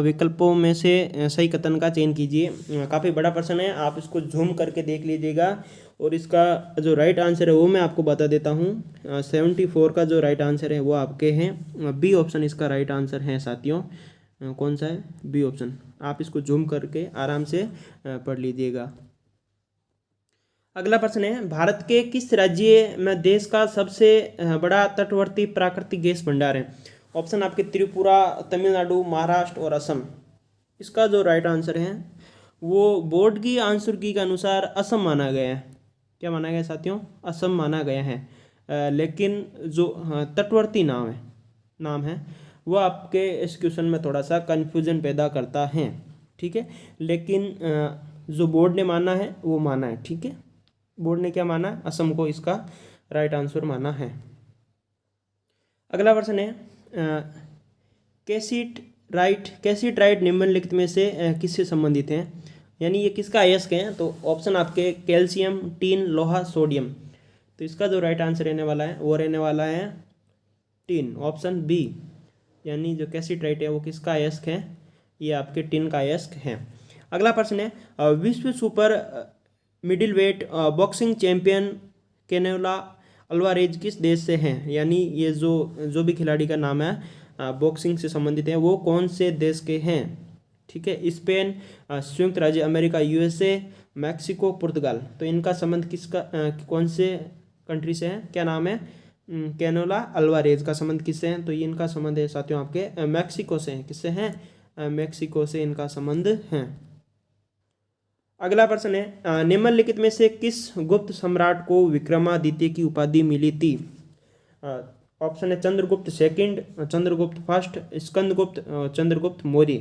विकल्पों में से सही कथन का चयन कीजिए। काफ़ी बड़ा प्रश्न है, आप इसको झूम करके देख लीजिएगा, और इसका जो राइट आंसर है वो मैं आपको बता देता हूँ। 74 का जो राइट आंसर है वो आपके हैं बी ऑप्शन इसका राइट आंसर है साथियों। कौन सा है? B option. आप इसको झूम करके आराम से पढ़ लीजिएगा। अगला प्रश्न है, भारत के किस राज्य में देश का सबसे बड़ा तटवर्ती प्राकृतिक गैस भंडार है? ऑप्शन आपके त्रिपुरा, तमिलनाडु, महाराष्ट्र और असम। इसका जो राइट आंसर है वो बोर्ड की आंसर की के अनुसार असम माना गया है। क्या माना गया है साथियों? असम माना गया है। लेकिन जो तटवर्ती नाम है वो आपके इस क्वेश्चन में थोड़ा सा कन्फ्यूजन पैदा करता है। ठीक है, लेकिन जो बोर्ड ने माना है वो माना है। ठीक है, बोर्ड ने क्या माना? असम को इसका राइट आंसर माना है। अगला प्रश्न है, कैसिट राइट, कैसिट राइट निम्नलिखित में से किससे संबंधित हैं, यानी ये किसका अयस्क है, तो ऑप्शन आपके कैल्शियम, टीन, लोहा, सोडियम। तो इसका जो राइट आंसर रहने वाला है वो रहने वाला है टीन, ऑप्शन बी। यानी जो कैसिट राइट है वो किसका अयस्क है, ये आपके टिन का अयस्क है। अगला प्रश्न है विश्व super middle weight boxing champion Canelo Alvarez किस देश से हैं, यानी ये जो भी खिलाड़ी का नाम है बॉक्सिंग से संबंधित है वो कौन से देश के हैं। ठीक है, स्पेन, संयुक्त राज्य अमेरिका, यूएसए, मैक्सिको, पुर्तगाल। तो इनका संबंध किसका कौन से कंट्री से है, क्या नाम है, कैनेलो अल्वारेज का संबंध किससे है, तो ये इनका संबंध है साथियों आपके मैक्सिको से है। किससे हैं, मैक्सिको से इनका संबंध है। अगला प्रश्न है निम्नलिखित में से किस गुप्त सम्राट को विक्रमादित्य की उपाधि मिली थी। ऑप्शन है चंद्रगुप्त सेकंड, चंद्रगुप्त फर्स्ट, स्कंदगुप्त, चंद्रगुप्त मौर्य।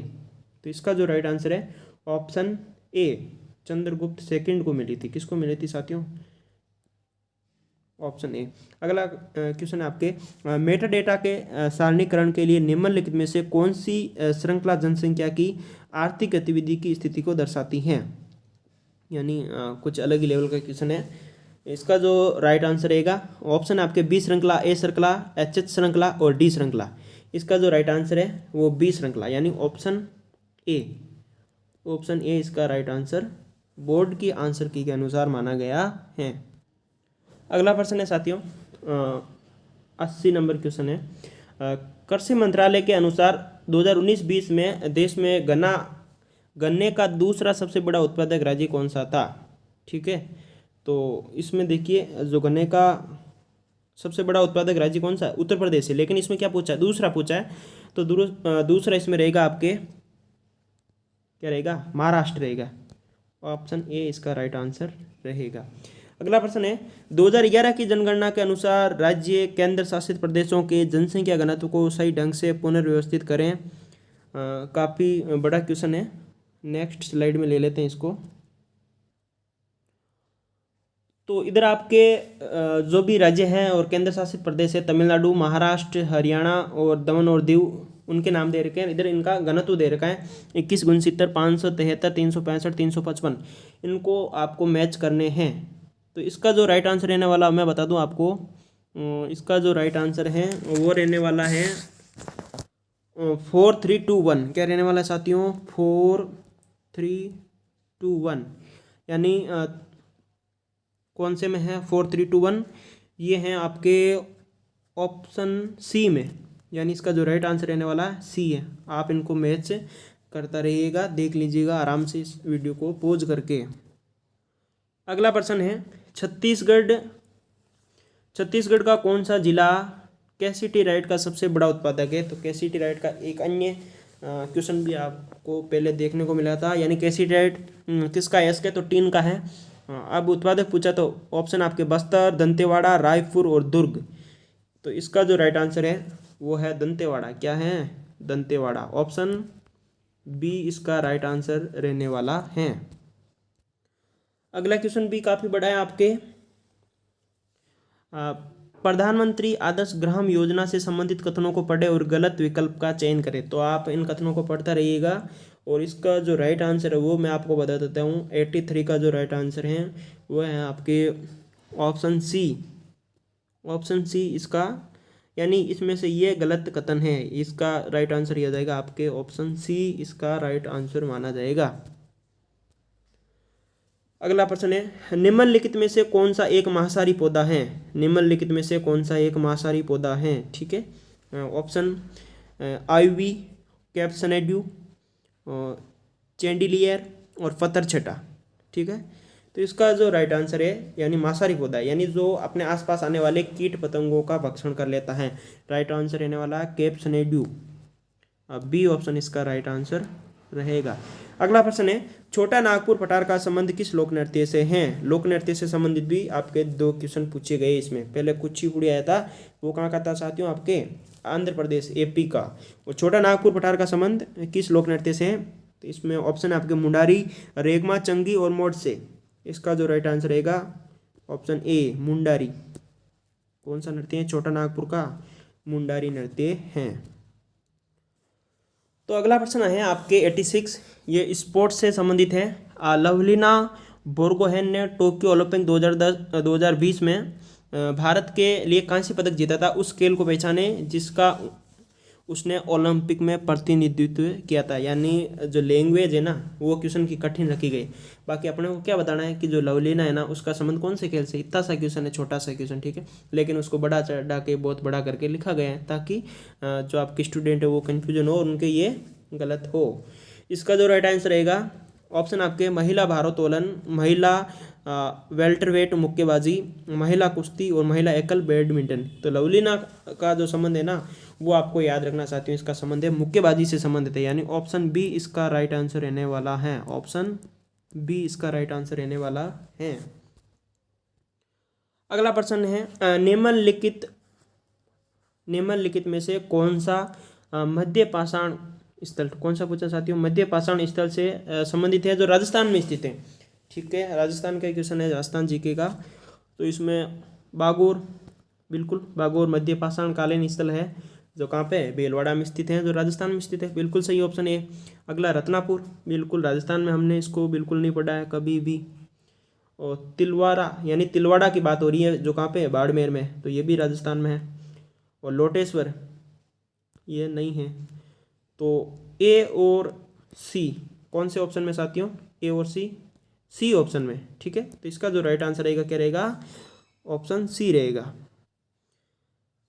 तो इसका जो राइट आंसर है ऑप्शन ए, चंद्रगुप्त सेकंड को मिली थी। किसको मिली थी साथियों, ऑप्शन ए। अगला क्वेश्चन है आपके मेटा डेटा के सारणीकरण के लिए निम्नलिखित में से कौन सी श्रृंखला जनसंख्या की आर्थिक गतिविधि की स्थिति को दर्शाती हैं, यानी कुछ अलग ही लेवल का क्वेश्चन है। इसका जो राइट आंसर रहेगा ऑप्शन आपके बी श्रृंखला, ए श्रृंखला, एच श्रृंखला और डी श्रृंखला। इसका जो राइट आंसर है वो बी श्रृंखला, यानी ऑप्शन ए। ऑप्शन ए इसका राइट आंसर बोर्ड की आंसर की के अनुसार माना गया है। अगला प्रश्न है साथियों 80 नंबर क्वेश्चन है कृषि मंत्रालय के अनुसार 2019-20 में देश में गन्ने का दूसरा सबसे बड़ा उत्पादक राज्य कौन सा था। ठीक है, तो इसमें देखिए जो गन्ने का सबसे बड़ा उत्पादक राज्य कौन सा है, उत्तर प्रदेश है। लेकिन इसमें क्या पूछा है, दूसरा पूछा है। तो दूसरा इसमें रहेगा आपके क्या रहेगा, महाराष्ट्र रहेगा। ऑप्शन ए इसका राइट आंसर रहेगा। अगला प्रश्न है 2011 की जनगणना के अनुसार राज्य केंद्र शासित प्रदेशों के जनसंख्या घनत्व को सही ढंग से पुनर्व्यवस्थित करें। काफ़ी बड़ा क्वेश्चन है, नेक्स्ट स्लाइड में ले लेते हैं इसको। तो इधर आपके जो भी राज्य हैं और केंद्र शासित प्रदेश है तमिलनाडु, महाराष्ट्र, हरियाणा और दमन और दीव, उनके नाम दे रखे हैं। इधर इनका घनत्व दे रखा है 21, 69, 573, 365, 355। इनको आपको मैच करने हैं। तो इसका जो राइट आंसर रहने वाला मैं बता दूं आपको, इसका जो राइट आंसर है वो रहने वाला है 4321। क्या रहने वाला है साथियों, 4321। यानी कौन से में है 4321, ये हैं आपके ऑप्शन सी में। यानी इसका जो राइट आंसर रहने वाला है सी है। आप इनको मैच करता रहिएगा, देख लीजिएगा आराम से इस वीडियो को पॉज करके। अगला प्रश्न है छत्तीसगढ़ का कौन सा जिला कैसिटी का सबसे बड़ा उत्पादक है। तो कैसिटी का एक अन्य क्वेश्चन भी आपको पहले देखने को मिला था, यानी कैसिटी किसका अयस्क है, तो टीन का है। अब उत्पादक पूछा तो ऑप्शन आपके बस्तर, दंतेवाड़ा, रायपुर और दुर्ग। तो इसका जो राइट आंसर है वो है दंतेवाड़ा। क्या है, दंतेवाड़ा। ऑप्शन बी इसका राइट आंसर रहने वाला है। अगला क्वेश्चन भी काफ़ी बड़ा है आपके प्रधानमंत्री आदर्श ग्राम योजना से संबंधित कथनों को पढ़े और गलत विकल्प का चयन करें। तो आप इन कथनों को पढ़ता रहिएगा और इसका जो राइट आंसर है वो मैं आपको बता देता हूँ। 83 का जो राइट आंसर है वो है आपके ऑप्शन सी। ऑप्शन सी इसका, यानी इसमें से ये गलत कथन है, इसका राइट आंसर यह जाएगा आपके ऑप्शन सी इसका राइट आंसर माना जाएगा। अगला प्रश्न है निम्नलिखित में से कौन सा एक मांसाहारी पौधा है। निम्नलिखित में से कौन सा एक मांसाहारी पौधा है। ठीक है, ऑप्शन आइवी, कैप्सनेड्यू, चैंडिलियर और पत्थरचटा। ठीक है, तो इसका जो राइट आंसर है यानी मांसाहारी पौधा है, यानी जो अपने आसपास आने वाले कीट पतंगों का भक्षण कर लेता है। राइट आंसर रहने वाला कैप्सनेड्यू, बी ऑप्शन इसका राइट आंसर रहेगा। अगला प्रश्न है छोटा नागपुर पठार का संबंध किस लोक नृत्य से है। लोक नृत्य से संबंधित भी आपके 2 क्वेश्चन पूछे गए इसमें। पहले कुचिपुड़ी आया था, वो कहाँ का था साथियों, आपके आंध्र प्रदेश एपी का। और छोटा नागपुर पठार का संबंध किस लोक नृत्य से है, तो इसमें ऑप्शन आपके मुंडारी, रेगमा, चंगी और मोड से। इसका जो राइट आंसर रहेगा ऑप्शन ए मुंडारी। कौन सा नृत्य है छोटा नागपुर का, मुंडारी नृत्य है। तो अगला प्रश्न है आपके 86, ये स्पोर्ट्स से संबंधित है। लवलीना बोर्गोहेन ने टोक्यो ओलंपिक 2020 में भारत के लिए कांस्य पदक जीता था। उस खेल को पहचाने जिसका उसने ओलंपिक में प्रतिनिधित्व किया था। यानी जो लैंग्वेज है ना वो क्वेश्चन की कठिन रखी गई। बाकी अपने को क्या बताना है कि जो लवलीना है ना उसका संबंध कौन से खेल से, इतना सा क्वेश्चन है, छोटा सा क्वेश्चन, ठीक है, लेकिन उसको बड़ा चढ़ा के बहुत बड़ा करके लिखा गया है ताकि जो आपके स्टूडेंट है वो कन्फ्यूजन हो और उनके ये गलत हो। इसका जो राइट आंसर रहेगा ऑप्शन आपके महिला भारोत्तोलन, महिला वेल्टरवेट मुक्केबाजी, महिला कुश्ती और महिला एकल बैडमिंटन। तो लवलीना का जो संबंध है ना वो आपको याद रखना चाहती हूँ, इसका संबंध है मुक्केबाजी से संबंधित है। यानी ऑप्शन बी इसका राइट आंसर रहने वाला है। ऑप्शन बी इसका राइट आंसर रहने वाला है। अगला प्रश्न है निम्नलिखित में से कौन सा मध्य पाषाण स्थल, कौन सा पूछा साथियों, मध्य पाषाण स्थल से संबंधित है जो राजस्थान में स्थित है। ठीक है, राजस्थान का क्वेश्चन है, राजस्थान जीके का। तो इसमें बागोर, बिल्कुल बागोर मध्य पाषाण कालीन स्थल है जो कहाँ पे है, भीलवाड़ा में स्थित है, जो राजस्थान में स्थित है। बिल्कुल सही ऑप्शन है। अगला रत्नापुर, बिल्कुल राजस्थान में, हमने इसको बिल्कुल नहीं पढ़ा है कभी भी। और तिलवाड़ा, यानी तिलवाड़ा की बात हो रही है जो कहाँ पे है, बाड़मेर में, तो ये भी राजस्थान में है। और लोटेश्वर ये नहीं है। तो ए और सी कौन से ऑप्शन में साथियों, ए और सी ऑप्शन में, ठीक है। तो इसका जो राइट आंसर रहेगा क्या रहेगा, ऑप्शन सी रहेगा।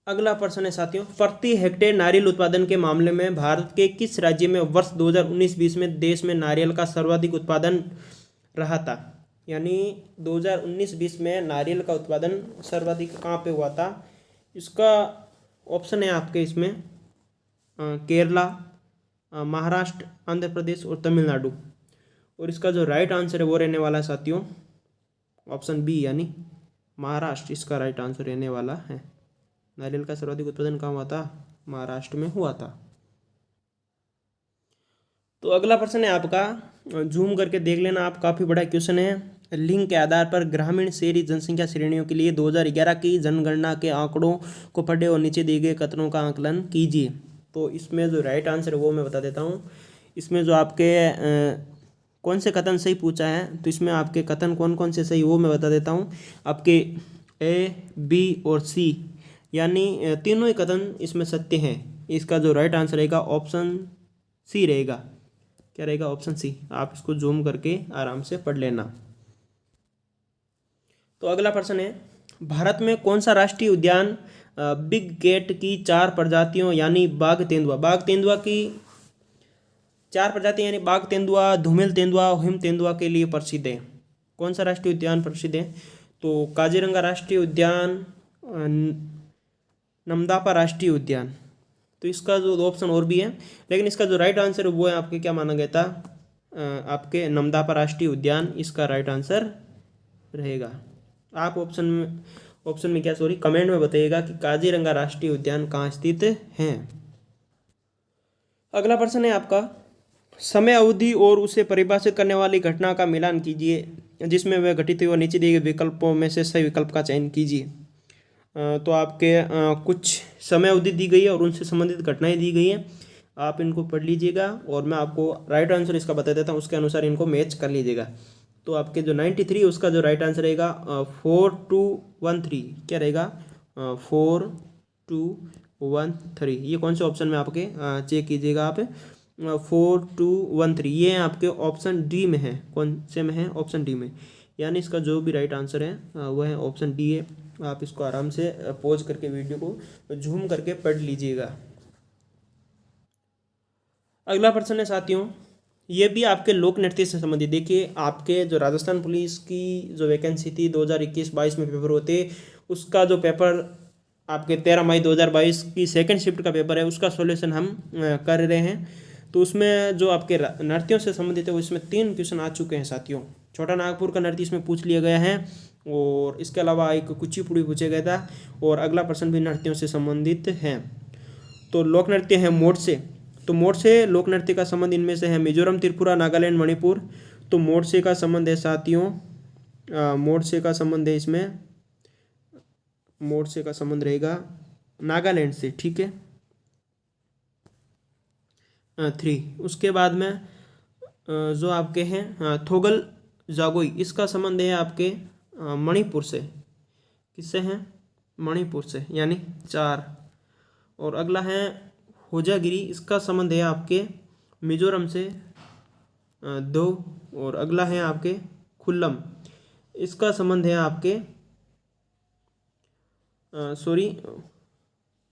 अगला प्रश्न है साथियों, प्रति हेक्टेयर नारियल उत्पादन के मामले में भारत के किस राज्य में वर्ष 2019-20 में देश में नारियल का सर्वाधिक उत्पादन रहा था। यानी 2019-20 में नारियल का उत्पादन सर्वाधिक कहाँ पे हुआ था। इसका ऑप्शन है आपके इसमें केरला, महाराष्ट्र, आंध्र प्रदेश और तमिलनाडु। और इसका जो राइट आंसर है वो रहने वाला है साथियों ऑप्शन बी, यानी महाराष्ट्र इसका राइट आंसर रहने वाला है। नारियल का सर्वाधिक उत्पादन कहाँ हुआ था, महाराष्ट्र में हुआ था। तो अगला प्रश्न है आपका, जूम करके देख लेना आप, काफ़ी बड़ा क्वेश्चन है। लिंग के आधार पर ग्रामीण शहरी जनसंख्या श्रेणियों के लिए 2011 की जनगणना के आंकड़ों को पढ़े और नीचे दिए गए कथनों का आकलन कीजिए। तो इसमें जो राइट आंसर है वो मैं बता देता हूँ। इसमें जो आपके कौन से कथन सही पूछा है, तो इसमें आपके कथन कौन कौन से सही वो मैं बता देता हूँ। आपके ए, बी और सी, यानी तीनों ही कथन इसमें सत्य हैं। इसका जो राइट आंसर रहेगा ऑप्शन सी रहेगा। क्या रहेगा, ऑप्शन सी। आप इसको जूम करके आराम से पढ़ लेना। तो अगला प्रश्न है, भारत में कौन सा राष्ट्रीय उद्यान बिग गेट की 4 प्रजातियों यानी बाघ तेंदुआ की 4 प्रजातियां यानी बाघ तेंदुआ, धूमिल तेंदुआ, हिम तेंदुआ के लिए प्रसिद्ध है। कौन सा राष्ट्रीय उद्यान प्रसिद्ध है, तो काजीरंगा राष्ट्रीय उद्यान, नमदापा राष्ट्रीय उद्यान। तो इसका जो ऑप्शन और भी है, लेकिन इसका जो राइट आंसर है वो है आपके क्या माना गया था, आपके नमदापा राष्ट्रीय उद्यान इसका राइट आंसर रहेगा। आप ऑप्शन में क्या सॉरी कमेंट में बताइएगा कि काजीरंगा राष्ट्रीय उद्यान कहाँ स्थित है। अगला प्रश्न है आपका, समय अवधि और उसे परिभाषित करने वाली घटना का मिलान कीजिए जिसमें वह घटित हुई और नीचे दिए गए विकल्पों में से सही विकल्प का चयन कीजिए। तो आपके कुछ समय अवधि दी गई है और उनसे संबंधित घटनाएं दी गई हैं, आप इनको पढ़ लीजिएगा और मैं आपको राइट आंसर इसका बता देता हूँ, उसके अनुसार इनको मैच कर लीजिएगा। तो आपके जो 93 उसका जो राइट आंसर रहेगा 4213, क्या रहेगा 4213। ये कौन से ऑप्शन में आपके चेक कीजिएगा आप 4213, ये आपके ऑप्शन डी में है। कौन से में है, ऑप्शन डी में, यानी इसका जो भी राइट आंसर है वह है ऑप्शन डी है। आप इसको आराम से पॉज करके वीडियो को झूम करके पढ़ लीजिएगा। अगला प्रश्न है साथियों, ये भी आपके लोक नृत्य से संबंधित। देखिए आपके जो राजस्थान पुलिस की जो वैकेंसी थी 2021-22 में पेपर होते, उसका जो पेपर आपके 13 मई 2022 की सेकंड शिफ्ट का पेपर है उसका सॉल्यूशन हम कर रहे हैं। तो उसमें जो आपके नृत्यों से संबंधित है वो इसमें 3 क्वेश्चन आ चुके हैं साथियों। छोटा नागपुर का नृत्य इसमें पूछ लिया गया है और इसके अलावा एक कुचिपुड़ी पूछा गया था और अगला प्रश्न भी नृत्यों से संबंधित है। तो लोक नृत्य है मोरसे। तो मोरसे लोक नृत्य का संबंध इनमें से है मिजोरम, त्रिपुरा, नागालैंड, मणिपुर। तो मोरसे का संबंध है साथियों, मोरसे का संबंध है इसमें, मोरसे का संबंध रहेगा नागालैंड से। ठीक है, 3। उसके बाद में जो आपके हैं थोगल जागोई, इसका संबंध है आपके मणिपुर से। किससे हैं? मणिपुर से, यानी 4। और अगला है होजागिरी, इसका संबंध है आपके मिजोरम से 2। और अगला है आपके खुल्लम, इसका संबंध है आपके सॉरी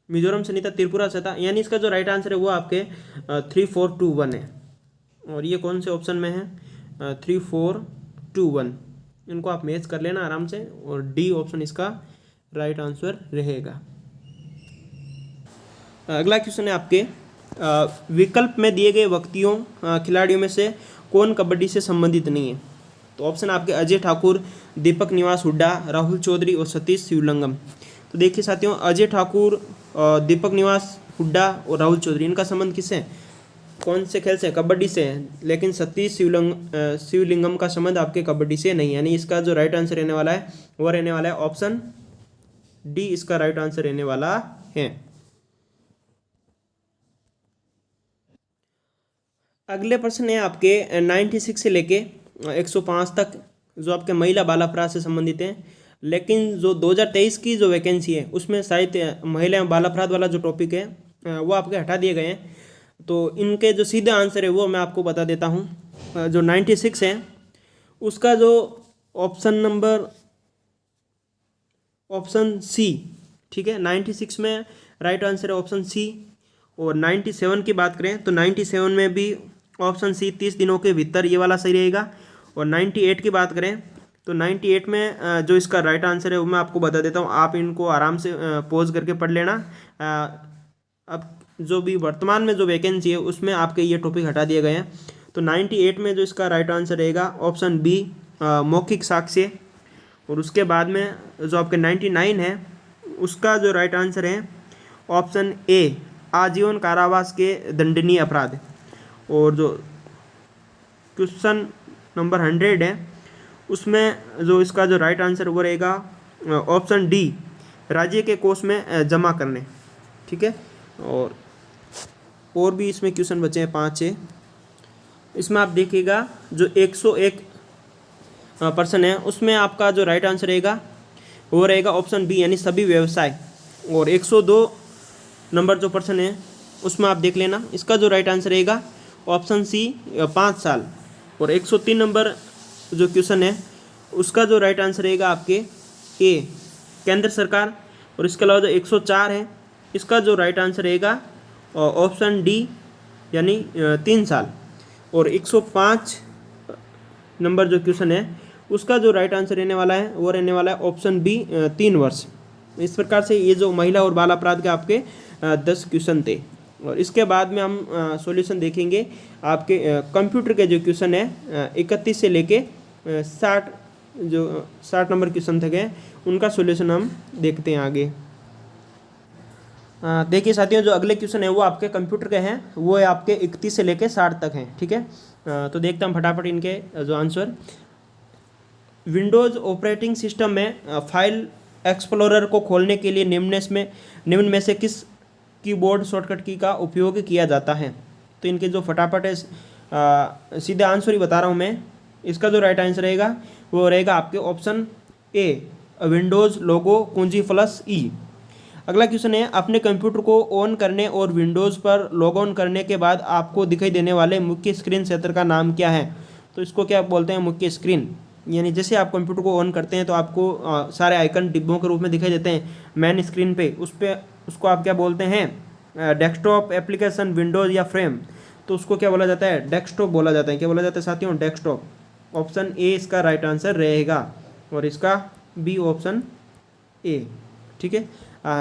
मिजोरम से नहीं था, त्रिपुरा से था, यानी इसका जो राइट आंसर है वो आपके 3, 4, 2, 1 है। और ये कौन से ऑप्शन में है? 3, 4, 2, 1। इनको आप मैच कर लेना आराम से, और डी ऑप्शन इसका राइट आंसर रहेगा। अगला क्वेश्चन है आपके विकल्प में दिए गए व्यक्तियों खिलाड़ियों में से कौन कबड्डी से संबंधित नहीं है? तो ऑप्शन आपके अजय ठाकुर, दीपक निवास हुड्डा, राहुल चौधरी और सतीश शिवलिंगम। तो देखिए साथियों, अजय ठाकुर, दीपक निवास हुड्डा और राहुल चौधरी, इनका संबंध किससे है? कौन से खेल से? कबड्डी से है। लेकिन सतीश शिवलिंगम का संबंध आपके कबड्डी से नहीं, यानी इसका जो राइट आंसर रहने वाला है वो रहने वाला है ऑप्शन डी, इसका राइट आंसर रहने वाला है। अगले प्रश्न है आपके 96 से लेके 105 तक, जो आपके महिला बाल अपराध से संबंधित हैं। लेकिन जो 2023 की जो वैकेंसी है उसमें शायद महिला बाल अपराध वाला जो टॉपिक है वो आपके हटा दिए गए हैं। तो इनके जो सीधे आंसर है वो मैं आपको बता देता हूँ। जो 96 है उसका जो ऑप्शन सी, ठीक है, 96 में राइट आंसर है ऑप्शन सी। और 97 की बात करें तो 97 में भी ऑप्शन सी, 30 दिनों के भीतर, ये वाला सही रहेगा। और 98 की बात करें तो 98 में जो इसका राइट आंसर है वो मैं आपको बता देता हूँ, आप इनको आराम से पॉज करके पढ़ लेना। अब जो भी वर्तमान में जो वैकेंसी है उसमें आपके ये टॉपिक हटा दिए गए हैं। तो 98 में जो इसका राइट आंसर रहेगा ऑप्शन बी, मौखिक साक्ष्य। और उसके बाद में जो आपके 99 है उसका जो राइट आंसर है ऑप्शन ए, आजीवन कारावास के दंडनीय अपराध। और जो क्वेश्चन नंबर 100 है उसमें जो इसका जो राइट आंसर वो रहेगा ऑप्शन डी, राज्य के कोष में जमा करने, ठीक है। और भी इसमें क्वेश्चन बचे हैं 5-6। इसमें आप देखिएगा जो 101 पर्सन है उसमें आपका जो राइट आंसर रहेगा वो रहेगा ऑप्शन बी, यानी सभी व्यवसाय। और 102 नंबर जो पर्सन है उसमें आप देख लेना, इसका जो राइट आंसर रहेगा ऑप्शन सी, 5 साल। और 103 नंबर जो क्वेश्चन है उसका जो राइट आंसर रहेगा आपके ए, केंद्र सरकार। और इसके अलावा जो 104 है इसका जो राइट आंसर रहेगा ऑप्शन डी, यानी 3 साल। और 105 नंबर जो क्वेश्चन है उसका जो राइट आंसर रहने वाला है वो रहने वाला है ऑप्शन बी, 3 वर्ष। इस प्रकार से ये जो महिला और बाल अपराध के आपके 10 क्वेश्चन थे। और इसके बाद में हम सॉल्यूशन देखेंगे आपके कंप्यूटर के जो क्वेश्चन है 31 से लेके 60 नंबर क्वेश्चन तक है, उनका सॉल्यूशन हम देखते हैं आगे। देखिए साथियों, जो अगले क्वेश्चन है वो आपके कंप्यूटर के हैं, वो है आपके 31 से लेके 60 तक हैं, ठीक है। तो देखते हैं फटाफट इनके जो आंसर। विंडोज़ ऑपरेटिंग सिस्टम में फाइल एक्सप्लोरर को खोलने के लिए निम्न में से किस कीबोर्ड शॉर्टकट की का उपयोग किया जाता है? तो इनके जो फटाफट है सीधे आंसर ही बता रहा हूँ मैं। इसका जो राइट आंसर रहेगा वो रहेगा आपके ऑप्शन ए, विंडोज़ लोगो कुंजी +E। अगला क्वेश्चन है, अपने कंप्यूटर को ऑन करने और विंडोज़ पर लॉग ऑन करने के बाद आपको दिखाई देने वाले मुख्य स्क्रीन क्षेत्र का नाम क्या है? तो इसको क्या बोलते हैं? मुख्य स्क्रीन। यानी जैसे आप कंप्यूटर को ऑन करते हैं तो आपको सारे आइकन डिब्बों के रूप में दिखाई देते हैं मेन स्क्रीन पे, उसको आप क्या बोलते हैं? डेस्कटॉप, एप्लीकेशन, विंडोज़ या फ्रेम। तो उसको क्या बोला जाता है? डेस्कटॉप बोला जाता है। क्या बोला जाता है साथियों? डेस्कटॉप। ऑप्शन ए इसका राइट आंसर रहेगा, और इसका बी ऑप्शन ए, ठीक है।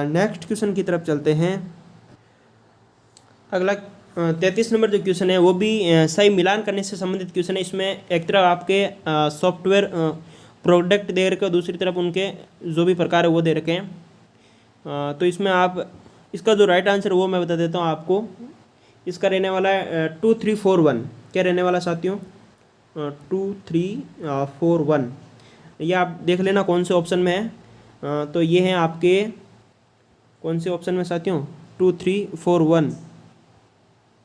नेक्स्ट क्वेश्चन की तरफ चलते हैं। अगला 33 नंबर जो क्वेश्चन है वो भी सही मिलान करने से संबंधित क्वेश्चन है। इसमें एक तरफ आपके सॉफ्टवेयर प्रोडक्ट दे रखे, दूसरी तरफ उनके जो भी प्रकार है वो दे रखे हैं। तो इसमें आप इसका जो राइट आंसर वो मैं बता देता हूँ आपको। इसका रहने वाला है 2, 3, 4, 1। क्या रहने वाला साथियों? 2, 3, 4, 1। ये आप देख लेना कौन से ऑप्शन में है। तो ये हैं आपके कौन से ऑप्शन में साथियों? 2, 3, 4, 1।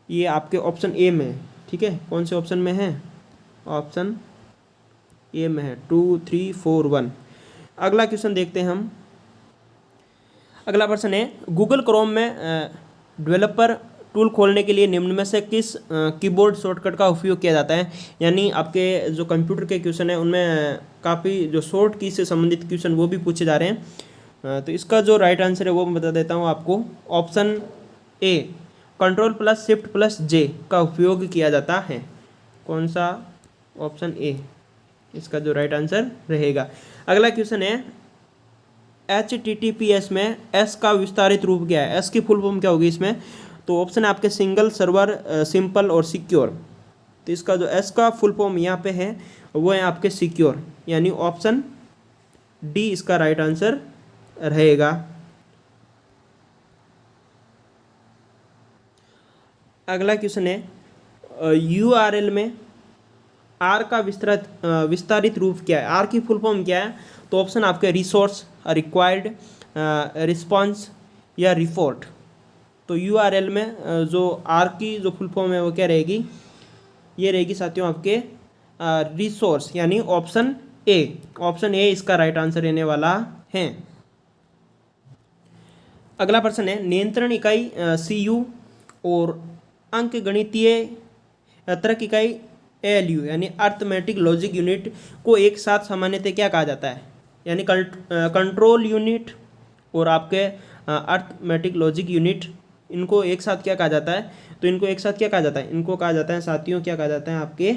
ये आपके ऑप्शन ए में है, ठीक है। कौन से ऑप्शन में है? ऑप्शन ए में है, 2 3 4 1। अगला क्वेश्चन देखते हैं हम। अगला प्रश्न है, गूगल क्रोम में डेवलपर टूल खोलने के लिए निम्न में से किस कीबोर्ड शॉर्टकट का उपयोग किया जाता है? यानी आपके जो कंप्यूटर के क्वेश्चन है उनमें काफ़ी जो शॉर्ट की से संबंधित क्वेश्चन वो भी पूछे जा रहे हैं। तो इसका जो राइट आंसर है वो मैं बता देता हूँ आपको। ऑप्शन ए, Ctrl+Shift+J का उपयोग किया जाता है। कौन सा? ऑप्शन ए इसका जो राइट आंसर रहेगा। अगला क्वेश्चन है, HTTPS में एस का विस्तारित रूप क्या है? एस की फुल फॉर्म क्या होगी इसमें? तो ऑप्शन है आपके सिंगल सर्वर, सिंपल और सिक्योर। तो इसका जो एस का फुल फॉर्म यहाँ पे है वो है आपके सिक्योर, यानी ऑप्शन डी इसका राइट आंसर रहेगा। अगला क्वेश्चन है, URL में आर का विस्तारित रूप क्या है? आर की फुल फॉर्म क्या है? तो ऑप्शन आपके रिसोर्स, रिक्वायर्ड, रिस्पॉन्स या रिपोर्ट। तो URL में जो आर की जो फुल फॉर्म है वो क्या रहेगी? ये रहेगी साथियों आपके रिसोर्स, यानी ऑप्शन ए। ऑप्शन ए इसका राइट आंसर रहने वाला है। अगला प्रश्न है, नियंत्रण इकाई CU और अंक गणितीय तर्क इकाई ALU यानी अर्थमेटिक लॉजिक यूनिट को एक साथ सामान्यतः क्या कहा जाता है? यानी कंट्रोल यूनिट और आपके अर्थमेटिक लॉजिक यूनिट, इनको एक साथ क्या कहा जाता है? तो इनको एक साथ क्या कहा जाता है? इनको कहा जाता है साथियों, क्या कहा जाता है आपके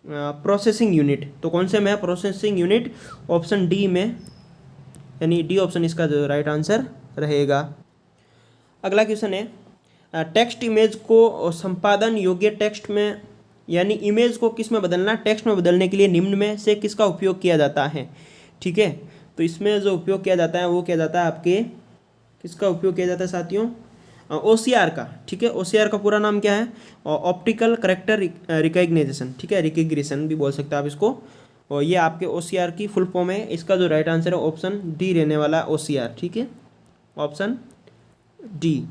प्रोसेसिंग यूनिट। तो कौन से में? प्रोसेसिंग यूनिट, ऑप्शन डी में, यानी डी ऑप्शन इसका जो राइट आंसर रहेगा। अगला क्वेश्चन है, टेक्स्ट इमेज को संपादन योग्य टेक्स्ट में, यानी इमेज को किस में बदलना? टेक्स्ट में बदलने के लिए निम्न में से किसका उपयोग किया जाता है? ठीक है, तो इसमें जो उपयोग किया जाता है वो किया जाता है आपके, किसका उपयोग किया जाता है साथियों? OCR का। ठीक है, OCR का पूरा नाम क्या है? ऑप्टिकल करेक्टर रिकग्निशन, ठीक है, रिकग्निशन भी बोल सकते हैं आप इसको। और ये आपके OCR की फुल फॉर्म है। इसका जो राइट आंसर है ऑप्शन डी रहने वाला है, OCR। ठीक है, ऑप्शन डी।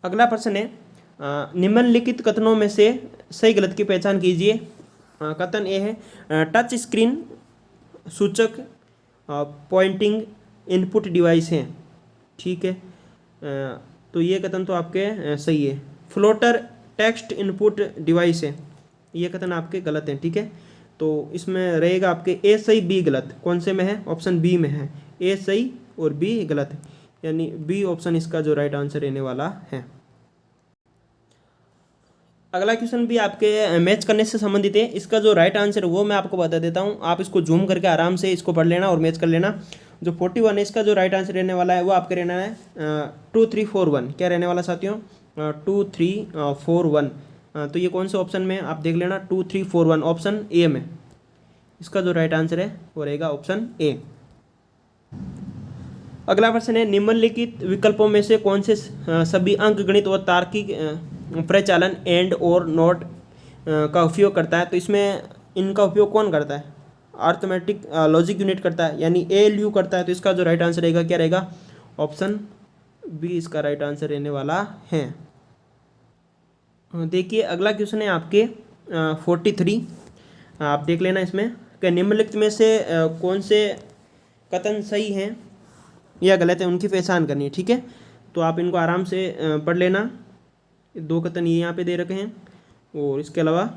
अगला प्रश्न है, निम्नलिखित कथनों में से सही गलत की पहचान कीजिए। कथन ए है, टच स्क्रीन सूचक पॉइंटिंग इनपुट डिवाइस हैं। ठीक है, तो ये कथन तो आपके सही है। फ्लोटर टेक्स्ट इनपुट डिवाइस है, ये कथन आपके गलत हैं। ठीक है, तो इसमें रहेगा आपके ए सही बी गलत। कौन से में है? ऑप्शन बी में है। ए सही और बी गलत है, यानी बी ऑप्शन इसका जो राइट आंसर रहने वाला है। अगला क्वेश्चन भी आपके मैच करने से संबंधित है। इसका जो राइट आंसर है वो मैं आपको बता देता हूँ, आप इसको जूम करके आराम से इसको पढ़ लेना और मैच कर लेना। जो 41 है इसका जो राइट आंसर रहने वाला है वो आपके रहना है 2 3 4 1। क्या रहने वाला साथियों? 2 3 4 1। तो ये कौन से ऑप्शन में आप देख लेना, 2 3 4 1 ऑप्शन ए में। इसका जो राइट आंसर है वो रहेगा ऑप्शन ए। अगला प्रश्न है, निम्नलिखित विकल्पों में से कौन से सभी अंकगणित और तार्किक प्रचालन एंड और नॉट का उपयोग करता है? तो इसमें इनका उपयोग कौन करता है? अर्थमेटिक लॉजिक यूनिट करता है, यानी ALU करता है। तो इसका जो राइट आंसर रहेगा क्या रहेगा? ऑप्शन बी इसका राइट आंसर रहने वाला है। देखिए अगला क्वेश्चन है आपके 43। आप देख लेना इसमें कि निम्नलिखित में से कौन से कथन सही हैं या गलत है, उनकी पहचान करनी है। ठीक है, तो आप इनको आराम से पढ़ लेना। 2 कथन ये यहाँ पे दे रखे हैं और इसके अलावा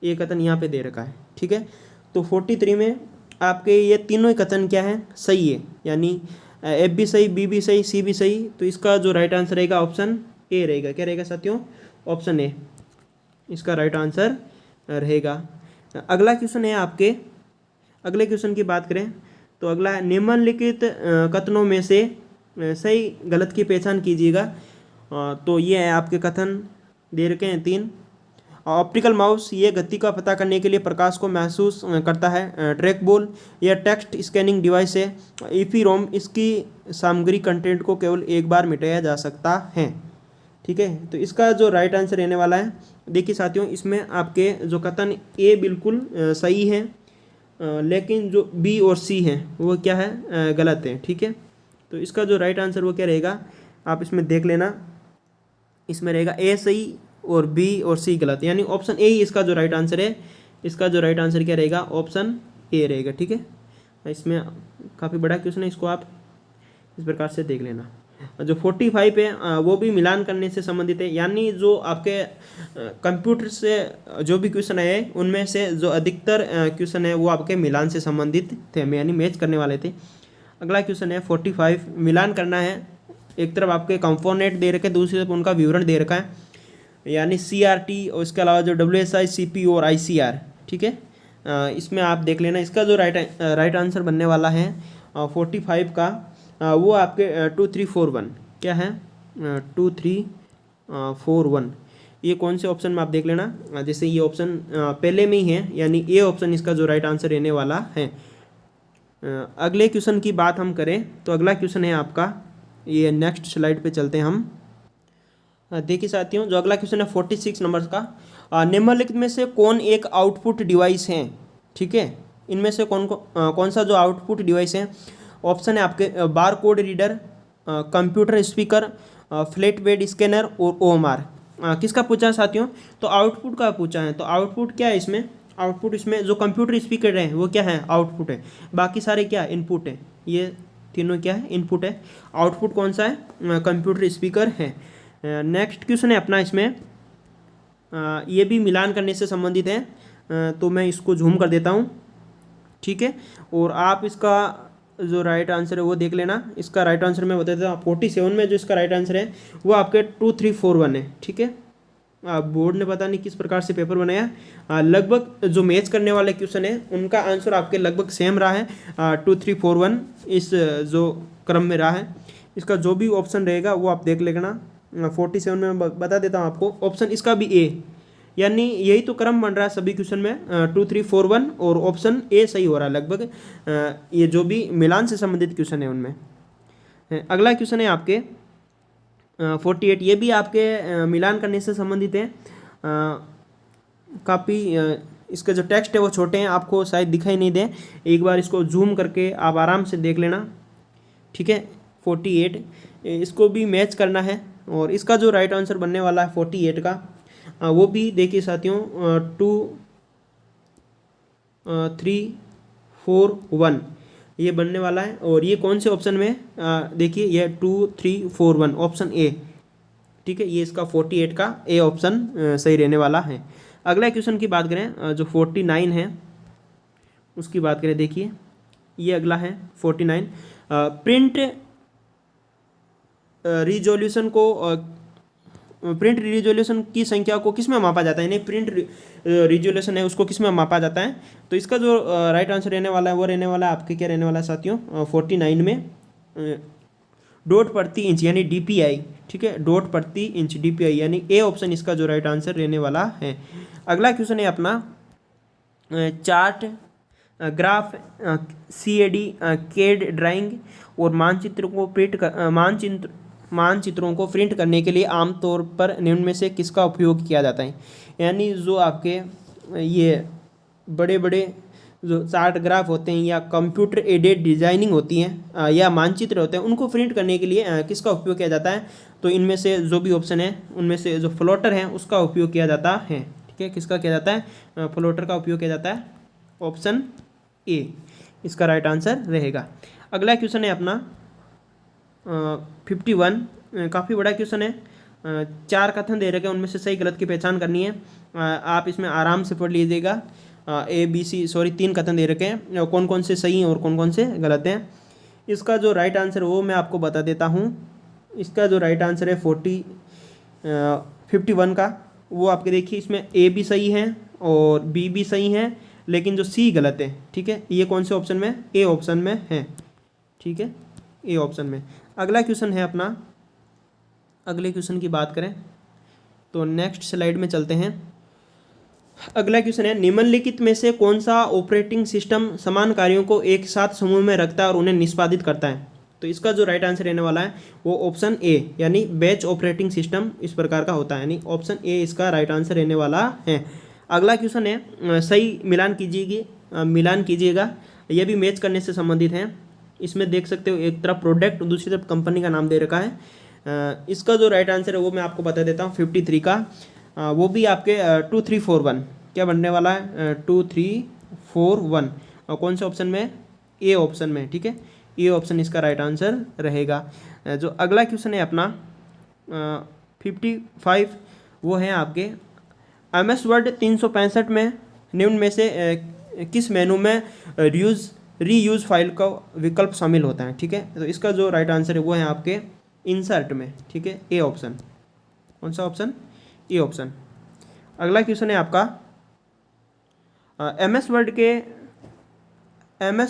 एक कथन यहाँ पे दे रखा है। ठीक है, तो 43 में आपके ये तीनों ही कथन क्या है? सही है, यानी F भी सही, B भी सही, C भी सही। तो इसका जो राइट आंसर रहेगा ऑप्शन ए रहेगा। क्या रहेगा साथियों? ऑप्शन ए इसका राइट आंसर रहेगा। अगला क्वेश्चन है आपके, अगले क्वेश्चन की बात करें तो अगला है, निम्नलिखित कथनों में से सही गलत की पहचान कीजिएगा। तो ये है आपके कथन दे रखे हैं 3। ऑप्टिकल माउस ये गति का पता करने के लिए प्रकाश को महसूस करता है। ट्रैक बॉल यह टेक्स्ट स्कैनिंग डिवाइस है। EPROM इसकी सामग्री कंटेंट को केवल एक बार मिटाया जा सकता है। ठीक है, तो इसका जो राइट आंसर रहने वाला है, देखिए साथियों इसमें आपके जो कथन ए बिल्कुल सही है, लेकिन जो बी और सी हैं वो क्या है? गलत है। ठीक है, तो इसका जो राइट आंसर वो क्या रहेगा? आप इसमें देख लेना। इसमें रहेगा ए सही और बी और सी गलत, यानी ऑप्शन ए ही इसका जो राइट आंसर है। इसका जो राइट आंसर क्या रहेगा, ऑप्शन ए रहेगा। ठीक है, इसमें काफ़ी बड़ा क्वेश्चन है, इसको आप इस प्रकार से देख लेना। जो 45 है वो भी मिलान करने से संबंधित है, यानी जो आपके कंप्यूटर से जो भी क्वेश्चन है उनमें से जो अधिकतर क्वेश्चन है वो आपके मिलान से संबंधित थे, यानी मैच करने वाले थे। अगला क्वेश्चन है 45, मिलान करना है। एक तरफ आपके कंपोनेंट दे रखे, दूसरी तरफ उनका विवरण दे रखा है, यानी CRT और इसके अलावा जो WSI, CPU और ICR। ठीक है, इसमें आप देख लेना। इसका जो राइट आंसर बनने वाला है 45 का, वो आपके 2341 क्या है, 2341। ये कौन से ऑप्शन में आप देख लेना। जैसे ये ऑप्शन पहले में ही है, यानी ए ऑप्शन इसका जो राइट आंसर रहने वाला है। अगले क्वेश्चन की बात हम करें तो अगला क्वेश्चन है आपका, ये नेक्स्ट स्लाइड पे चलते हैं हम। देखिए साथियों, जो अगला क्वेश्चन है 46 नंबर का, निम्नलिखित में से कौन एक आउटपुट डिवाइस है। ठीक है, इनमें से कौन सा जो आउटपुट डिवाइस है। ऑप्शन है आपके bar code reader, computer speaker, flat bed scanner और OMR। किसका पूछा है साथियों, तो आउटपुट का पूछा है। तो आउटपुट क्या है इसमें, आउटपुट इसमें जो कंप्यूटर स्पीकर है वो क्या है, आउटपुट है। बाकी सारे क्या इनपुट है, ये तीनों क्या है, इनपुट है। आउटपुट कौन सा है, कंप्यूटर स्पीकर है। नेक्स्ट क्वेश्चन है अपना, इसमें ये भी मिलान करने से संबंधित है, तो मैं इसको झूम कर देता हूँ। ठीक है, और आप इसका जो राइट आंसर है वो देख लेना। इसका राइट आंसर मैं बता देता हूँ, 47 में जो इसका राइट आंसर है वो आपके 2341 है। ठीक है, बोर्ड ने पता नहीं किस प्रकार से पेपर बनाया, लगभग जो मैच करने वाले क्वेश्चन है उनका आंसर आपके लगभग सेम रहा है। 2341 इस जो क्रम में रहा है। इसका जो भी ऑप्शन रहेगा वो आप देख लेना। 47 में मैं बता देता हूँ आपको, ऑप्शन इसका भी ए, यानी यही तो क्रम बन रहा है सभी क्वेश्चन में। 2341 और ऑप्शन ए सही हो रहा है लगभग, ये जो भी मिलान से संबंधित क्वेश्चन है उनमें। अगला क्वेश्चन है आपके 48, ये भी आपके मिलान करने से संबंधित है। काफ़ी इसका जो टेक्स्ट है वो छोटे हैं, आपको शायद दिखाई नहीं दे, एक बार इसको जूम करके आप आराम से देख लेना। ठीक है, 48 इसको भी मैच करना है, और इसका जो राइट आंसर बनने वाला है 48 का, वो भी देखिए साथियों 2341 ये बनने वाला है। और ये कौन से ऑप्शन में, देखिए ये 2341 ऑप्शन ए। ठीक है, ये इसका 48 का ए ऑप्शन सही रहने वाला है। अगला क्वेश्चन की बात करें, जो 49 है उसकी बात करें। देखिए ये अगला है 49, प्रिंट रिजोल्यूशन की संख्या को किस में मापा जाता है, यानी प्रिंट रिजोल्यूशन है उसको किस में मापा जाता है। तो इसका जो राइट आंसर रहने वाला है वो रहने वाला है आपके क्या रहने वाला है साथियों, 49 में डॉट प्रति इंच यानी DPI। ठीक है, डॉट प्रति इंच DPI, यानी ए ऑप्शन इसका जो राइट आंसर रहने वाला है। अगला क्वेश्चन है अपना chart, graph, CAD, CAD drawing और मानचित्रों को प्रिंट करने के लिए आमतौर पर निम्न में से किसका उपयोग किया जाता है। यानी जो आपके ये बड़े बड़े जो चार्ट ग्राफ होते हैं या कंप्यूटर एडेड डिजाइनिंग होती हैं या मानचित्र होते हैं, उनको प्रिंट करने के लिए किसका उपयोग किया जाता है। तो इनमें से जो भी ऑप्शन है उनमें से जो फ्लोटर है उसका उपयोग किया जाता है। ठीक है, किसका किया जाता है, फ्लोटर का उपयोग किया जाता है। ऑप्शन ए इसका राइट आंसर रहेगा। अगला क्वेश्चन है अपना 51, काफ़ी बड़ा क्वेश्चन है। 4 कथन दे रखे हैं, उनमें से सही गलत की पहचान करनी है। आप इसमें आराम से पढ़ लीजिएगा। तीन कथन दे रखे हैं, कौन कौन से सही हैं और कौन कौन से गलत हैं। इसका जो राइट आंसर वो मैं आपको बता देता हूँ। इसका जो राइट आंसर है 51 का, वो आपके देखिए इसमें ए भी सही है और बी भी सही है, लेकिन जो सी गलत है। ठीक है, ये कौन से ऑप्शन में, ए ऑप्शन में है। ठीक है, ए ऑप्शन में। अगला क्वेश्चन है अपना, अगले क्वेश्चन की बात करें तो नेक्स्ट स्लाइड में चलते हैं। अगला क्वेश्चन है, निम्नलिखित में से कौन सा ऑपरेटिंग सिस्टम समान कार्यों को एक साथ समूह में रखता है और उन्हें निष्पादित करता है। तो इसका जो राइट आंसर रहने वाला है वो ऑप्शन ए, यानी बैच ऑपरेटिंग सिस्टम इस प्रकार का होता है, यानी ऑप्शन ए इसका राइट आंसर रहने वाला है। अगला क्वेश्चन है, सही मिलान कीजिएगा। यह भी मैच करने से संबंधित है। इसमें देख सकते हो एक तरफ प्रोडक्ट दूसरी तरफ कंपनी का नाम दे रखा है। इसका जो राइट आंसर है वो मैं आपको बता देता हूँ 53 का। वो भी आपके 2 3 4 1 क्या बनने वाला है 2 3 4 1 और कौन से ऑप्शन में, ए ऑप्शन में, ठीक है, ए ऑप्शन इसका राइट आंसर रहेगा। जो अगला क्वेश्चन है अपना 55 वो है आपके MS वर्ड 365 में निम्न में से किस मेनू में रीयूज फाइल का विकल्प शामिल होता है, ठीक है। तो इसका जो राइट आंसर है वो है आपके इंसर्ट में, ठीक है, ए ऑप्शन। कौन सा ऑप्शन, ए ऑप्शन। अगला क्वेश्चन है आपका MS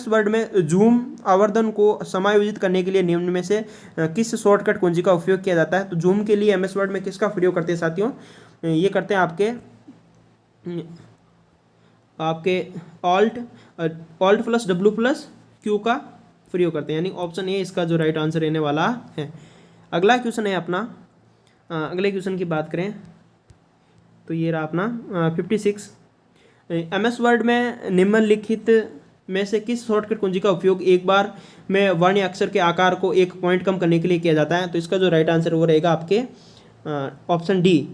वर्ड में जूम आवर्धन को समायोजित करने के लिए निम्न में से किस शॉर्टकट कुंजी का उपयोग किया जाता है। तो जूम के लिए MS वर्ड में किसका प्रयोग करते हैं साथियों, ये करते हैं आपके alt plus W plus Q का प्रयोग करते हैं, यानी ऑप्शन ए इसका जो राइट आंसर रहने वाला है। अगला क्वेश्चन है अपना, अगले क्वेश्चन की बात करें तो ये रहा अपना 56 MS वर्ड में निम्नलिखित में से किस शॉर्टकट कुंजी का उपयोग एक बार में वर्ण या अक्षर के आकार को 1 पॉइंट कम करने के लिए किया जाता है। तो इसका जो राइट आंसर वो रहेगा आपके ऑप्शन डी,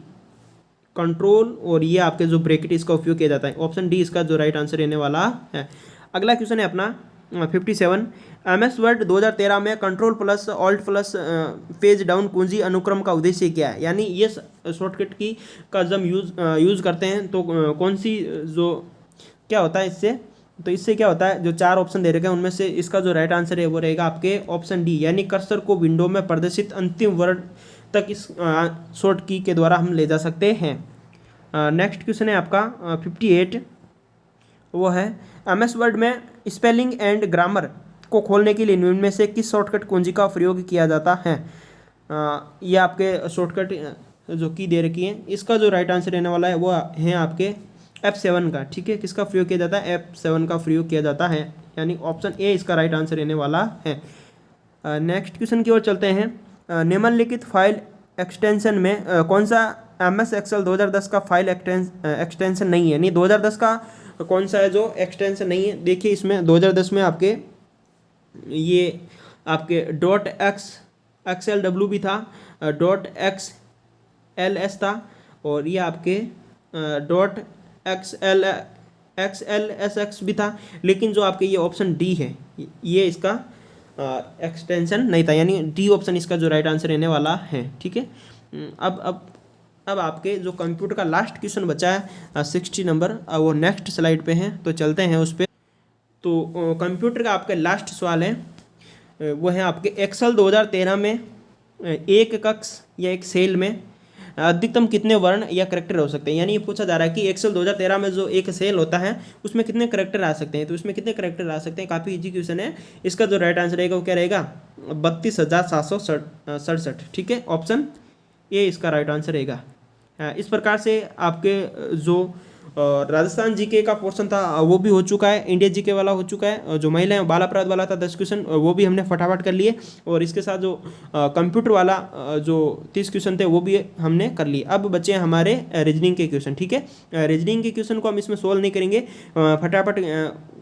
कंट्रोल और ये आपके जो ब्रैकेट इसका उपयोग किया जाता है। ऑप्शन डी इसका जो राइट आंसर रहने वाला है। अगला क्वेश्चन है अपना 57 MS वर्ड 2013 में control plus alt plus page down कुंजी अनुक्रम का उद्देश्य क्या है, यानी ये शॉर्टकट की का जब यूज़ करते हैं तो कौन सी जो क्या होता है इससे, तो इससे क्या होता है, जो 4 ऑप्शन दे रखे हैं उनमें से इसका जो राइट आंसर है वो रहेगा आपके ऑप्शन डी, यानी कर्सर को विंडो में प्रदर्शित अंतिम वर्ड तक इस शॉर्ट की के द्वारा हम ले जा सकते हैं। नेक्स्ट क्वेश्चन है आपका 58 वो है MS वर्ड में स्पेलिंग एंड ग्रामर को खोलने के लिए निम्न में से किस शॉर्टकट कुंजी का प्रयोग किया जाता है। ये आपके शॉर्टकट जो की दे रखी है, इसका जो राइट आंसर रहने वाला है वो है आपके F7 का, ठीक है। किसका प्रयोग किया जाता है, F7 का प्रयोग किया जाता है, यानी ऑप्शन ए इसका राइट आंसर रहने वाला है। नेक्स्ट क्वेश्चन की ओर चलते हैं। निम्नलिखित फाइल एक्सटेंशन में कौन सा MS Excel 2010 का फाइल एक्सटेंशन नहीं है, नहीं 2010 का कौन सा है जो एक्सटेंशन नहीं है। देखिए इसमें 2010 में आपके ये आपके .xlw भी था, .xls था और ये आपके .xlsx भी था, लेकिन जो आपके ये ऑप्शन डी है ये इसका एक्सटेंशन नहीं था, यानी डी ऑप्शन इसका जो राइट आंसर रहने वाला है, ठीक है। अब आपके जो कंप्यूटर का लास्ट क्वेश्चन बचा है 60 नंबर, वो नेक्स्ट स्लाइड पे है, तो चलते हैं उस पर। तो कंप्यूटर का आपका लास्ट सवाल है वो है आपके एक्सेल 2013 में एक कक्ष या एक सेल में अधिकतम कितने वर्ण या करेक्टर हो सकते हैं, यानी ये पूछा जा रहा है कि एक्सेल 2013 में जो एक सेल होता है उसमें कितने करेक्टर आ सकते हैं। तो इसमें कितने करेक्टर आ सकते हैं, काफ़ी इजी क्वेश्चन है। इसका जो राइट आंसर रहेगा वो क्या रहेगा 32,767, ठीक है। ऑप्शन ए इसका राइट आंसर रहेगा। इस प्रकार से आपके जो राजस्थान जीके का पोर्शन था वो भी हो चुका है, इंडिया जीके वाला हो चुका है, जो महिला बाल अपराध वाला था 10 क्वेश्चन वो भी हमने फटाफट कर लिए, और इसके साथ जो कंप्यूटर वाला जो 30 क्वेश्चन थे वो भी हमने कर लिए। अब बचे हमारे रीजनिंग के क्वेश्चन, ठीक है। रीजनिंग के क्वेश्चन को हम इसमें सोल्व नहीं करेंगे, फटाफट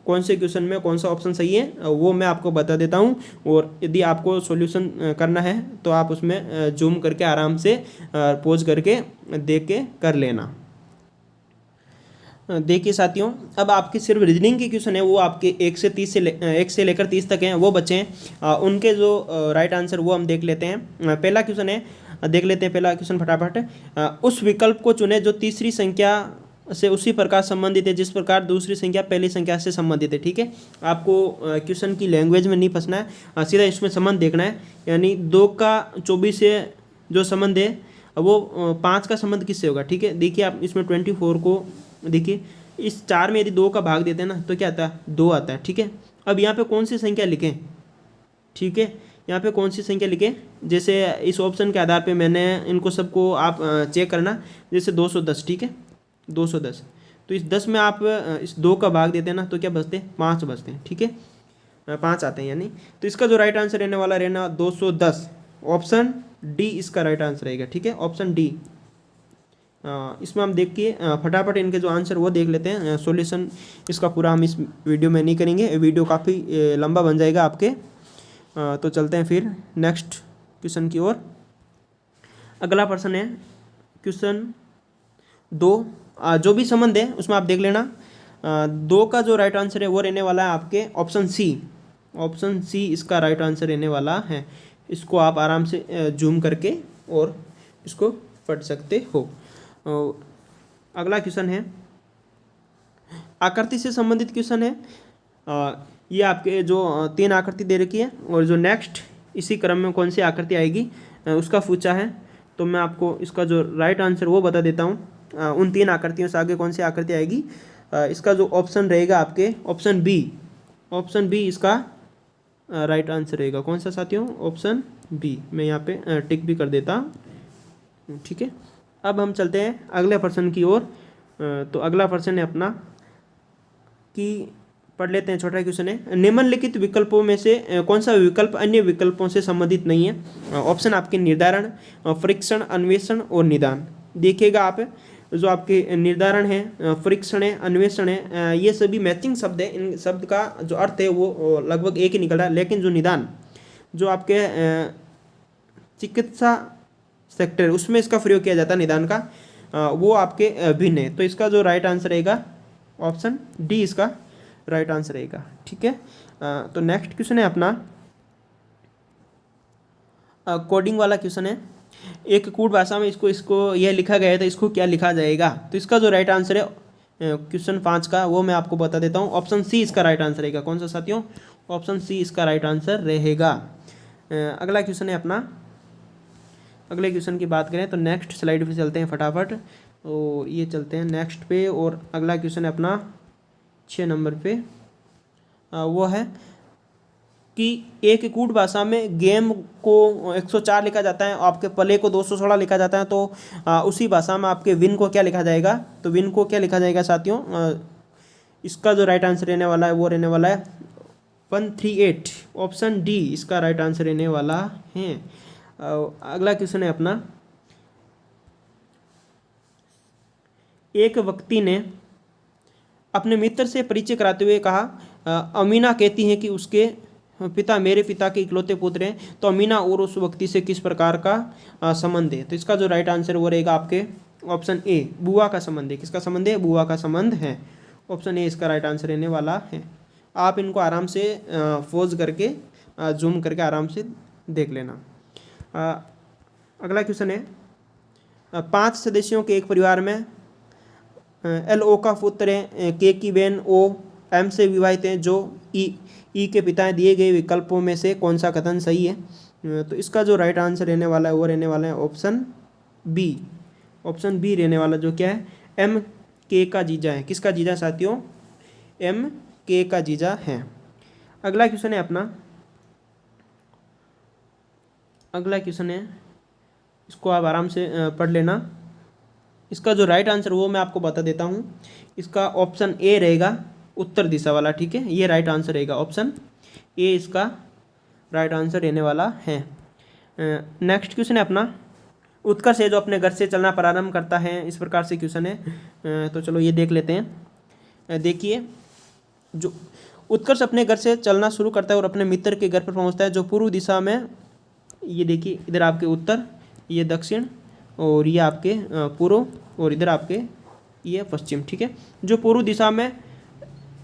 कौन से क्वेश्चन में कौन सा ऑप्शन सही है वो मैं आपको बता देता हूँ, और यदि आपको सॉल्यूशन करना है तो आप उसमें जूम करके आराम से पॉज करके देख के कर लेना। देखिए साथियों, अब आपकी सिर्फ रीजनिंग के क्वेश्चन है वो आपके 1 से लेकर 30 तक हैं, वो बचे हैं। उनके जो राइट आंसर वो हम देख लेते हैं। पहला क्वेश्चन है, देख लेते हैं पहला क्वेश्चन फटाफट। उस विकल्प को चुने जो तीसरी संख्या से उसी प्रकार संबंधित है जिस प्रकार दूसरी संख्या पहली संख्या से संबंधित है, ठीक है। आपको क्वेश्चन की लैंग्वेज में नहीं फंसना है, सीधा इसमें संबंध देखना है। यानी 2 का 24 से जो संबंध है वो 5 का संबंध किससे होगा, ठीक है। देखिए आप इसमें 24 को देखिए, इस 4 में यदि 2 का भाग देते हैं ना तो क्या आता है 2 आता है, ठीक है। अब यहाँ पे कौन सी संख्या लिखें, ठीक है, यहाँ पे कौन सी संख्या लिखें, जैसे इस ऑप्शन के आधार पे मैंने इनको सबको आप चेक करना, जैसे 210, ठीक है 210, तो इस 10 में आप इस 2 का भाग देते हैं ना तो क्या बचते हैं 5 बचते हैं, ठीक है 5 आते हैं यानी। तो इसका जो राइट आंसर रहने वाला रहना 210, ऑप्शन डी इसका राइट आंसर रहेगा, ठीक है, ऑप्शन डी। इसमें हम देखिए फटाफट इनके जो आंसर वो देख लेते हैं। सॉल्यूशन इसका पूरा हम इस वीडियो में नहीं करेंगे, वीडियो काफ़ी लंबा बन जाएगा आपके। तो चलते हैं फिर नेक्स्ट क्वेश्चन की ओर। अगला प्रश्न है क्वेश्चन 2। जो भी संबंध है उसमें आप देख लेना। 2 का जो राइट आंसर है वो रहने वाला है आपके ऑप्शन सी। ऑप्शन सी इसका राइट आंसर रहने वाला है। इसको आप आराम से जूम करके और इसको पढ़ सकते हो। अगला क्वेश्चन है आकृति से संबंधित क्वेश्चन है। ये आपके जो 3 आकृति दे रखी है और जो नेक्स्ट इसी क्रम में कौन सी आकृति आएगी उसका पूछा है। तो मैं आपको इसका जो राइट आंसर वो बता देता हूँ। उन 3 आकृतियों से आगे कौन सी आकृति आएगी। इसका जो ऑप्शन रहेगा आपके ऑप्शन बी। ऑप्शन बी इसका राइट आंसर रहेगा। कौन सा साथियों, ऑप्शन बी। मैं यहाँ पे टिक भी कर देता हूँ, ठीक है। अब हम चलते हैं अगले प्रश्न की ओर। तो अगला प्रश्न है अपना कि पढ़ लेते हैं, छोटा क्वेश्चन है। निम्नलिखित विकल्पों में से कौन सा विकल्प अन्य विकल्पों से संबंधित नहीं है। ऑप्शन आपके निर्धारण, परीक्षण, अन्वेषण और निदान। देखिएगा आप जो आपके निर्धारण है, परीक्षण है, अन्वेषण है, ये सभी मैचिंग शब्द है। इन शब्द का जो अर्थ है वो लगभग एक ही निकल रहा है। लेकिन जो निदान जो आपके चिकित्सा सेक्टर उसमें इसका प्रयोग किया जाता है निदान का, वो आपके भिन्न है। तो इसका जो राइट आंसर रहेगा ऑप्शन डी इसका राइट आंसर रहेगा, ठीक है। तो नेक्स्ट क्वेश्चन है अपना कोडिंग वाला क्वेश्चन है। एक कूट भाषा में इसको यह लिखा गया है तो इसको क्या लिखा जाएगा। तो इसका जो राइट आंसर है क्वेश्चन 5 का वो मैं आपको बता देता हूँ। ऑप्शन सी इसका राइट आंसर रहेगा। कौन सा साथियों, ऑप्शन सी इसका राइट आंसर रहेगा। अगला क्वेश्चन है अपना, अगले क्वेश्चन की बात करें तो नेक्स्ट स्लाइड पे चलते हैं फटाफट। और ये चलते हैं नेक्स्ट पे। और अगला क्वेश्चन है अपना 6 नंबर पे। वो है कि एक कूट भाषा में गेम को 104 लिखा जाता है, आपके प्ले को 216 लिखा जाता है। तो उसी भाषा में आपके विन को क्या लिखा जाएगा। तो विन को क्या लिखा जाएगा साथियों। इसका जो राइट आंसर रहने वाला है वो रहने वाला है 138। ऑप्शन डी इसका राइट आंसर रहने वाला है। अगला क्वेश्चन है अपना, एक व्यक्ति ने अपने मित्र से परिचय कराते हुए कहा, अमीना कहती है कि उसके पिता मेरे पिता के इकलौते पुत्र हैं। तो अमीना और उस व्यक्ति से किस प्रकार का संबंध है। तो इसका जो राइट आंसर वो रहेगा आपके ऑप्शन ए, बुआ का संबंध है। किसका संबंध है, बुआ का संबंध है। ऑप्शन ए इसका राइट आंसर रहने वाला है। आप इनको आराम से पॉज करके जूम करके आराम से देख लेना। अगला क्वेश्चन है, 5 सदस्यों के एक परिवार में एल ओ का पुत्र है, के की बहन ओ एम से विवाहित हैं, जो ई के पिता दिए गए विकल्पों में से कौन सा कथन सही है। तो इसका जो राइट आंसर रहने वाला है वो रहने वाला है ऑप्शन बी। ऑप्शन बी रहने वाला जो क्या है, एम के का जीजा है। किसका जीजा साथियों, एम के का जीजा है। अगला क्वेश्चन है अपना, अगला क्वेश्चन है, इसको आप आराम से पढ़ लेना। इसका जो राइट आंसर वो मैं आपको बता देता हूँ। इसका ऑप्शन ए रहेगा, उत्तर दिशा वाला, ठीक है। ये राइट आंसर रहेगा, ऑप्शन ए इसका राइट आंसर रहने वाला है। नेक्स्ट क्वेश्चन है अपना, उत्कर्ष है जो अपने घर से चलना प्रारंभ करता है, इस प्रकार से क्वेश्चन है। तो चलो ये देख लेते हैं। देखिए, जो उत्कर्ष अपने घर से चलना शुरू करता है और अपने मित्र के घर पर पहुंचता है जो पूर्व दिशा में, ये देखिए इधर आपके उत्तर, ये दक्षिण, और ये आपके पूर्व, और इधर आपके ये पश्चिम, ठीक है। जो पूर्व दिशा में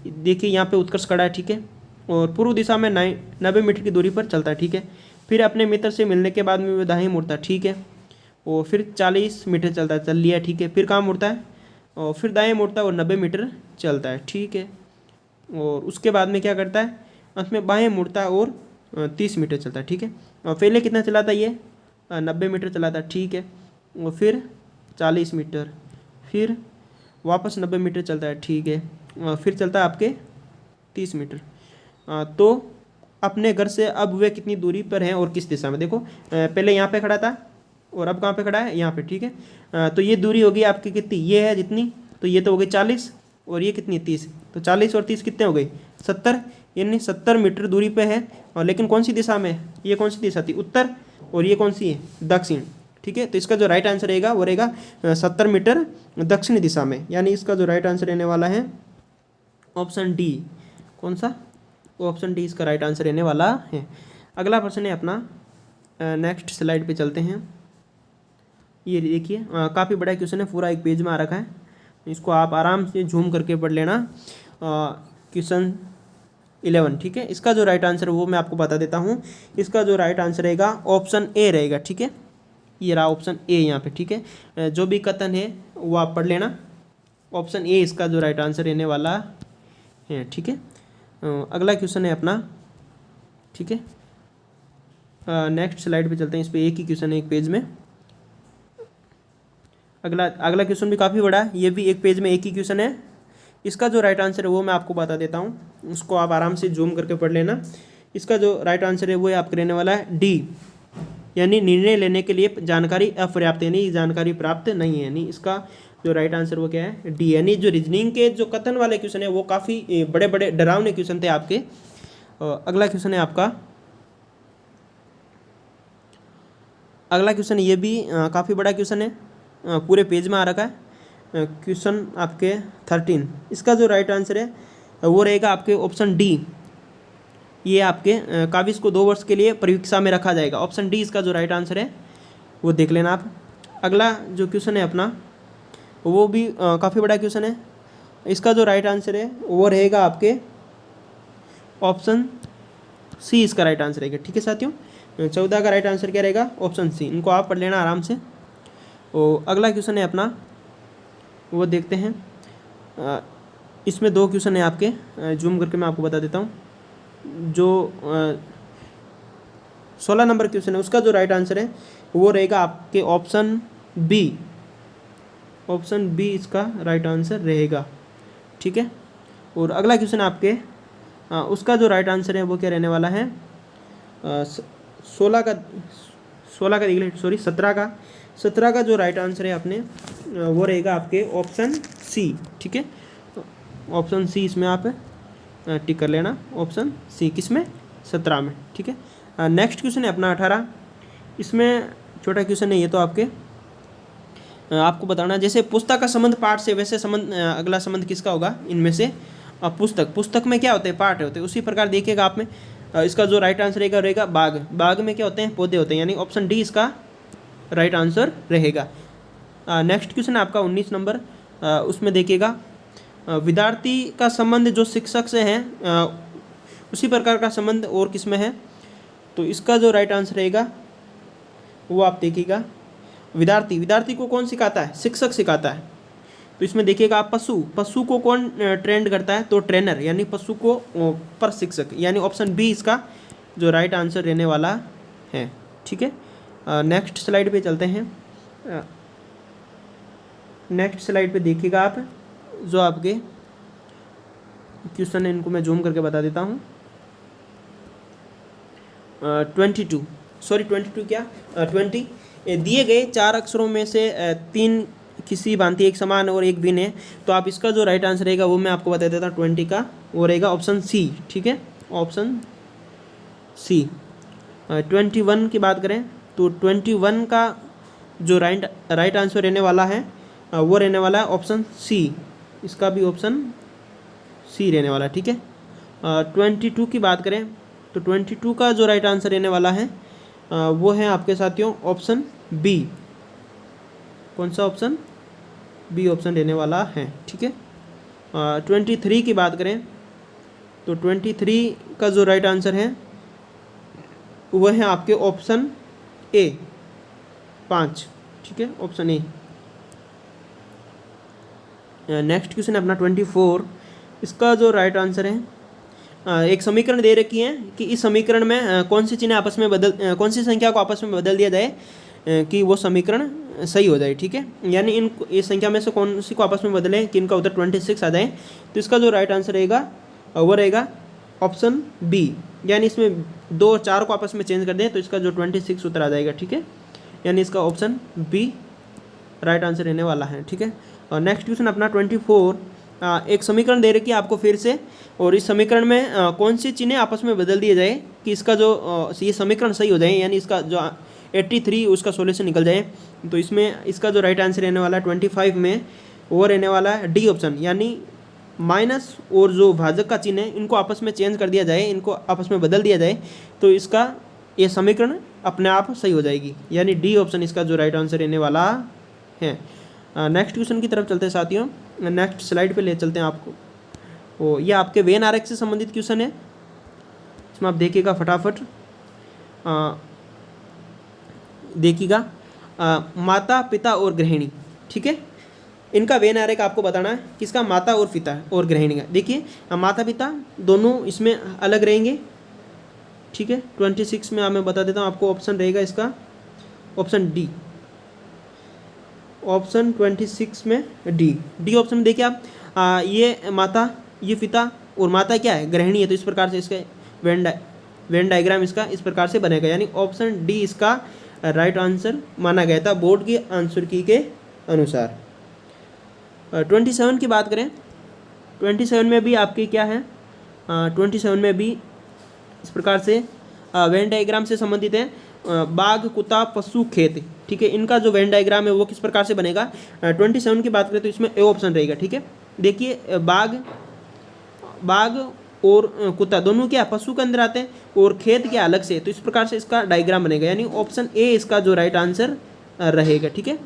देखिए यहाँ पे उत्कर्ष खड़ा है, ठीक है। और पूर्व दिशा में 90 मीटर की दूरी पर चलता है, ठीक है। फिर अपने मित्र से मिलने के बाद में दाएं मुड़ता है, ठीक है। और फिर 40 मीटर चलता है, चल लिया, ठीक है। फिर कहाँ मुड़ता है, और फिर दाएं मुड़ता है और 90 मीटर चलता है, ठीक है। और उसके बाद में क्या करता है, अंत में बाएँ मुड़ता है और 30 मीटर चलता है, ठीक है। और पहले कितना चलाता है, ये 90 मीटर चलाता है, ठीक है। और फिर 40 मीटर, फिर वापस 90 मीटर चलता है, ठीक है। फिर चलता है आपके 30 मीटर। तो अपने घर से अब वे कितनी दूरी पर हैं और किस दिशा में। देखो पहले यहाँ पे खड़ा था और अब कहाँ पे खड़ा है, यहाँ पे, ठीक है। तो ये दूरी होगी आपकी कितनी, ये है जितनी, तो ये तो हो गई 40 और ये कितनी 30। तो 40 और 30 कितने हो गई 70, यानी 70 मीटर दूरी पे है। और लेकिन कौन सी दिशा में, ये कौन सी दिशा थी, उत्तर, और ये कौन सी है, दक्षिण, ठीक है। तो इसका जो राइट आंसर रहेगा वो रहेगा 70 मीटर दक्षिणी दिशा में, यानी इसका जो राइट आंसर रहने वाला है ऑप्शन डी। कौन सा, ऑप्शन डी इसका राइट आंसर रहने वाला है। अगला प्रश्न है अपना, नेक्स्ट स्लाइड पे चलते हैं। ये देखिए काफ़ी बड़ा क्वेश्चन है, पूरा एक पेज में आ रखा है, इसको आप आराम से झूम करके पढ़ लेना। क्वेश्चन 11, ठीक है। इसका जो राइट आंसर है वो मैं आपको बता देता हूँ। इसका जो राइट आंसर रहेगा ऑप्शन ए रहेगा, ठीक है। ये रहा ऑप्शन ए यहाँ पे, ठीक है। जो भी कथन है वो आप पढ़ लेना। ऑप्शन ए इसका जो राइट आंसर रहने वाला है, ठीक है। अगला क्वेश्चन है अपना, ठीक है। नेक्स्ट स्लाइड पे चलते हैं। इस पे एक ही क्वेश्चन है एक पेज में। अगला क्वेश्चन भी काफ़ी बड़ा है, ये भी एक पेज में एक ही क्वेश्चन है। इसका जो राइट आंसर है वो मैं आपको बता देता हूँ, उसको आप आराम से जूम करके पढ़ लेना। इसका जो राइट आंसर है वो आपका रहने वाला है डी, यानी निर्णय लेने के लिए जानकारी अपर्याप्त, यानी जानकारी प्राप्त नहीं है। यानी इसका जो राइट आंसर वो क्या है, डी। यानी जो रीजनिंग के जो कथन वाले क्वेश्चन है वो काफ़ी बड़े बड़े डरावने क्वेश्चन थे आपके। अगला क्वेश्चन है आपका, अगला क्वेश्चन ये भी काफ़ी बड़ा क्वेश्चन है, पूरे पेज में आ रखा है। क्वेश्चन आपके 13, इसका जो राइट आंसर है वो रहेगा आपके ऑप्शन डी। ये आपके काबिज को 2 वर्ष के लिए परीक्षा में रखा जाएगा। ऑप्शन डी इसका जो राइट आंसर है वो देख लेना आप। अगला जो क्वेश्चन है अपना वो भी काफ़ी बड़ा क्वेश्चन है। इसका जो राइट आंसर है वो रहेगा आपके ऑप्शन सी, इसका राइट आंसर रहेगा, ठीक है साथियों। 14 का राइट आंसर क्या रहेगा, ऑप्शन सी। इनको आप पढ़ लेना आराम से। और अगला क्वेश्चन है अपना वो देखते हैं। इसमें 2 क्वेश्चन है आपके, जूम करके मैं आपको बता देता हूँ। जो 16 नंबर क्वेश्चन है उसका जो राइट आंसर है वो रहेगा आपके ऑप्शन बी। ऑप्शन बी इसका राइट आंसर रहेगा, ठीक है। और अगला क्वेश्चन आपके उसका जो राइट आंसर है वो क्या रहने वाला है, 17 का जो राइट आंसर है आपने वो रहेगा आपके ऑप्शन सी, ठीक है। ऑप्शन सी इसमें आप टिक कर लेना, ऑप्शन सी किसमें, 17 में, ठीक है। नेक्स्ट क्वेश्चन है अपना 18। इसमें छोटा क्वेश्चन है ये तो आपके आपको बताना, जैसे पुस्तक का संबंध पाठ से, वैसे संबंध अगला संबंध किसका होगा इनमें से, पुस्तक में क्या होते हैं, पाठ होते हैं। उसी प्रकार देखिएगा आप में इसका जो राइट आंसर रहेगा बाग में क्या होते हैं, पौधे होते हैं। यानी ऑप्शन डी इसका राइट आंसर रहेगा। नेक्स्ट क्वेश्चन आपका 19 नंबर, उसमें देखिएगा विद्यार्थी का संबंध जो शिक्षक से है उसी प्रकार का संबंध और किस में है, तो इसका जो राइट आंसर रहेगा वो आप देखिएगा, विद्यार्थी को कौन सिखाता है, शिक्षक सिखाता है। तो इसमें देखिएगा आप पशु को कौन ट्रेंड करता है, तो ट्रेनर, यानी पशु को पर शिक्षक, यानी ऑप्शन बी इसका जो राइट आंसर रहने वाला है, ठीक है। नेक्स्ट स्लाइड पे चलते हैं। नेक्स्ट स्लाइड पे देखिएगा आप जो आपके क्वेश्चन है इनको मैं जूम करके बता देता हूँ। 20 दिए गए 4 अक्षरों में से 3 किसी भांति एक समान और एक भिन्न है, तो आप इसका जो राइट आंसर रहेगा वो मैं आपको बता देता हूँ। 20 का वो रहेगा ऑप्शन सी, ठीक है, ऑप्शन सी। 21 की बात करें तो 21 का जो राइट आंसर रहने वाला है वो रहने वाला है ऑप्शन सी, इसका भी ऑप्शन सी रहने वाला है, ठीक है। 22 की बात करें तो 22 का जो राइट आंसर रहने वाला है वो है आपके साथियों ऑप्शन बी। कौन सा ऑप्शन, बी ऑप्शन रहने वाला है, ठीक है। 23 की बात करें तो 23 का जो राइट आंसर है वो है आपके ऑप्शन ए 5, ठीक है, ऑप्शन ए। नेक्स्ट क्वेश्चन अपना 24, इसका जो राइट आंसर है एक समीकरण दे रखी है कि इस समीकरण में कौन सी चीज़ें आपस में कौन सी संख्या को आपस में बदल दिया जाए कि वो समीकरण सही हो जाए, ठीक है। यानी इस संख्या में से कौन सी को आपस में बदलें कि इनका उत्तर 26 आ जाए, तो इसका जो राइट आंसर रहेगा वो रहेगा ऑप्शन बी। यानी इसमें 2 और 4 को आपस में चेंज कर दें तो इसका जो 26 उत्तर आ जाएगा, ठीक है। यानी इसका ऑप्शन बी राइट आंसर रहने वाला है, ठीक है। और नेक्स्ट क्वेश्चन अपना 24, एक समीकरण दे रखी है आपको फिर से, और इस समीकरण में कौन सी चीज़ें आपस में बदल दिए जाए कि इसका जो ये समीकरण सही हो जाए, यानी इसका जो 83 उसका सॉल्यूशन निकल जाए। तो इसमें इसका जो राइट आंसर रहने वाला है 25 में वो रहने वाला है डी ऑप्शन, यानी माइनस और जो भाजक का चिन्ह है इनको आपस में चेंज कर दिया जाए, इनको आपस में बदल दिया जाए, तो इसका ये समीकरण अपने आप सही हो जाएगी, यानी डी ऑप्शन इसका जो राइट आंसर रहने वाला है। नेक्स्ट क्वेश्चन की तरफ चलते हैं साथियों, नेक्स्ट स्लाइड पे ले चलते हैं आपको। वो ये आपके वेन आरेख से संबंधित क्वेश्चन है, इसमें आप देखिएगा फटाफट देखिएगा। माता पिता और गृहिणी, ठीक है, इनका वेन आरेख आपको बताना है किसका, माता और पिता और गृहिणी का। देखिए माता पिता दोनों इसमें अलग रहेंगे, ठीक है। 26 में मैं बता देता हूँ आपको, ऑप्शन रहेगा इसका ऑप्शन डी, ऑप्शन 26 में डी ऑप्शन में देखिए आप, ये माता, ये पिता, और माता क्या है, गृहिणी है, तो इस प्रकार से इसका वेन डायग्राम इसका इस प्रकार से बनेगा, यानी ऑप्शन डी इसका राइट आंसर माना गया था बोर्ड के आंसर की के अनुसार। 27 की बात करें, 27 में भी आपकी क्या है, 27 में भी इस प्रकार से वेन डायग्राम से संबंधित है, बाघ कुत्ता पशु खेत, ठीक है, इनका जो वेन डायग्राम है वो किस प्रकार से बनेगा। 27 की बात करें तो इसमें ए ऑप्शन रहेगा, ठीक है। देखिए बाघ और कुत्ता दोनों क्या पशु के अंदर आते हैं, और खेत क्या अलग से, तो इस प्रकार से इसका डायग्राम बनेगा, यानी ऑप्शन ए इसका जो राइट आंसर रहेगा, ठीक है।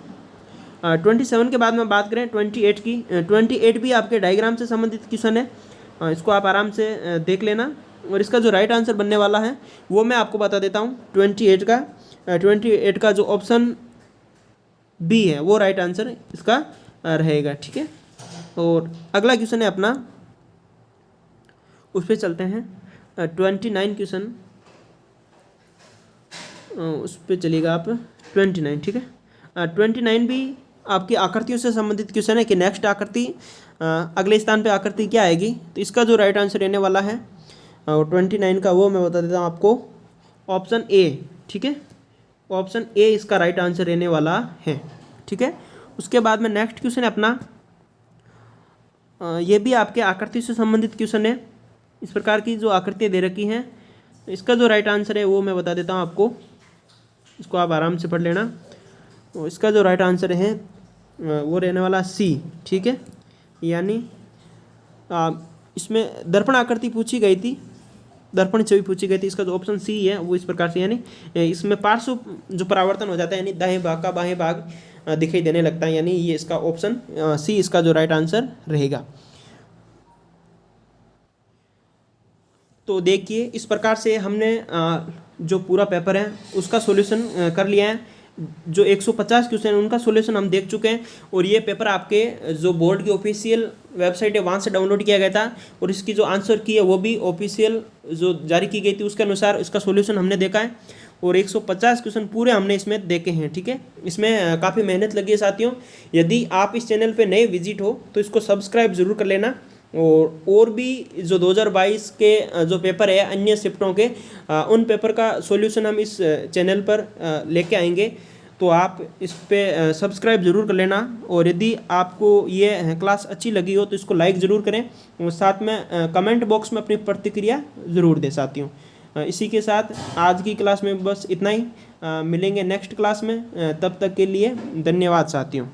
27 के बाद में बात करें 28 की, 28 भी आपके डायग्राम से संबंधित क्वेश्चन है, इसको आप आराम से देख लेना, और इसका जो राइट आंसर बनने वाला है वो मैं आपको बता देता हूँ। 28 का जो ऑप्शन बी है वो राइट आंसर इसका रहेगा, ठीक है। और अगला क्वेश्चन है अपना, उस पर चलते हैं। 29 क्वेश्चन, उस पर चलिएगा आप 29, ठीक है। 29 भी आपकी आकृतियों से संबंधित क्वेश्चन है कि नेक्स्ट आकृति अगले स्थान पे आकृति क्या आएगी, तो इसका जो राइट आंसर रहने वाला है 29 का वो मैं बता देता हूँ आपको, ऑप्शन ए, ठीक है, ऑप्शन ए इसका राइट आंसर रहने वाला है, ठीक है। उसके बाद में नेक्स्ट क्वेश्चन है अपना, ये भी आपके आकृति से संबंधित क्वेश्चन है, इस प्रकार की जो आकृतियाँ दे रखी हैं, इसका जो राइट आंसर है वो मैं बता देता हूँ आपको, इसको आप आराम से पढ़ लेना। तो इसका जो राइट आंसर है वो रहने वाला सी, ठीक है, यानी इसमें दर्पण आकृति पूछी गई थी, दर्पण छवि पूछी गई थी, इसका जो ऑप्शन सी है वो इस प्रकार से, यानी इसमें पार्श्व जो परावर्तन हो जाता है, यानी दाएं भाग का बाएं भाग दिखाई देने लगता है, यानी ये इसका ऑप्शन सी इसका जो राइट आंसर रहेगा। तो देखिए इस प्रकार से हमने जो पूरा पेपर है उसका सॉल्यूशन कर लिया है, जो 150 क्वेश्चन है उनका सॉल्यूशन हम देख चुके हैं, और ये पेपर आपके जो बोर्ड की ऑफिशियल वेबसाइट है वहाँ से डाउनलोड किया गया था, और इसकी जो आंसर की है वो भी ऑफिशियल जो जारी की गई थी उसके अनुसार इसका सॉल्यूशन हमने देखा है, और 150 क्वेश्चन पूरे हमने इसमें देखे हैं, ठीक है। इसमें काफ़ी मेहनत लगी है साथियों। यदि आप इस चैनल पर नए विजिट हो तो इसको सब्सक्राइब ज़रूर कर लेना, और भी जो 2022 के जो पेपर है अन्य शिफ्टों के उन पेपर का सॉल्यूशन हम इस चैनल पर लेके आएंगे, तो आप इस पे सब्सक्राइब ज़रूर कर लेना। और यदि आपको ये क्लास अच्छी लगी हो तो इसको लाइक ज़रूर करें, और साथ में कमेंट बॉक्स में अपनी प्रतिक्रिया ज़रूर दें साथियों। इसी के साथ आज की क्लास में बस इतना ही, मिलेंगे नेक्स्ट क्लास में, तब तक के लिए धन्यवाद साथियों।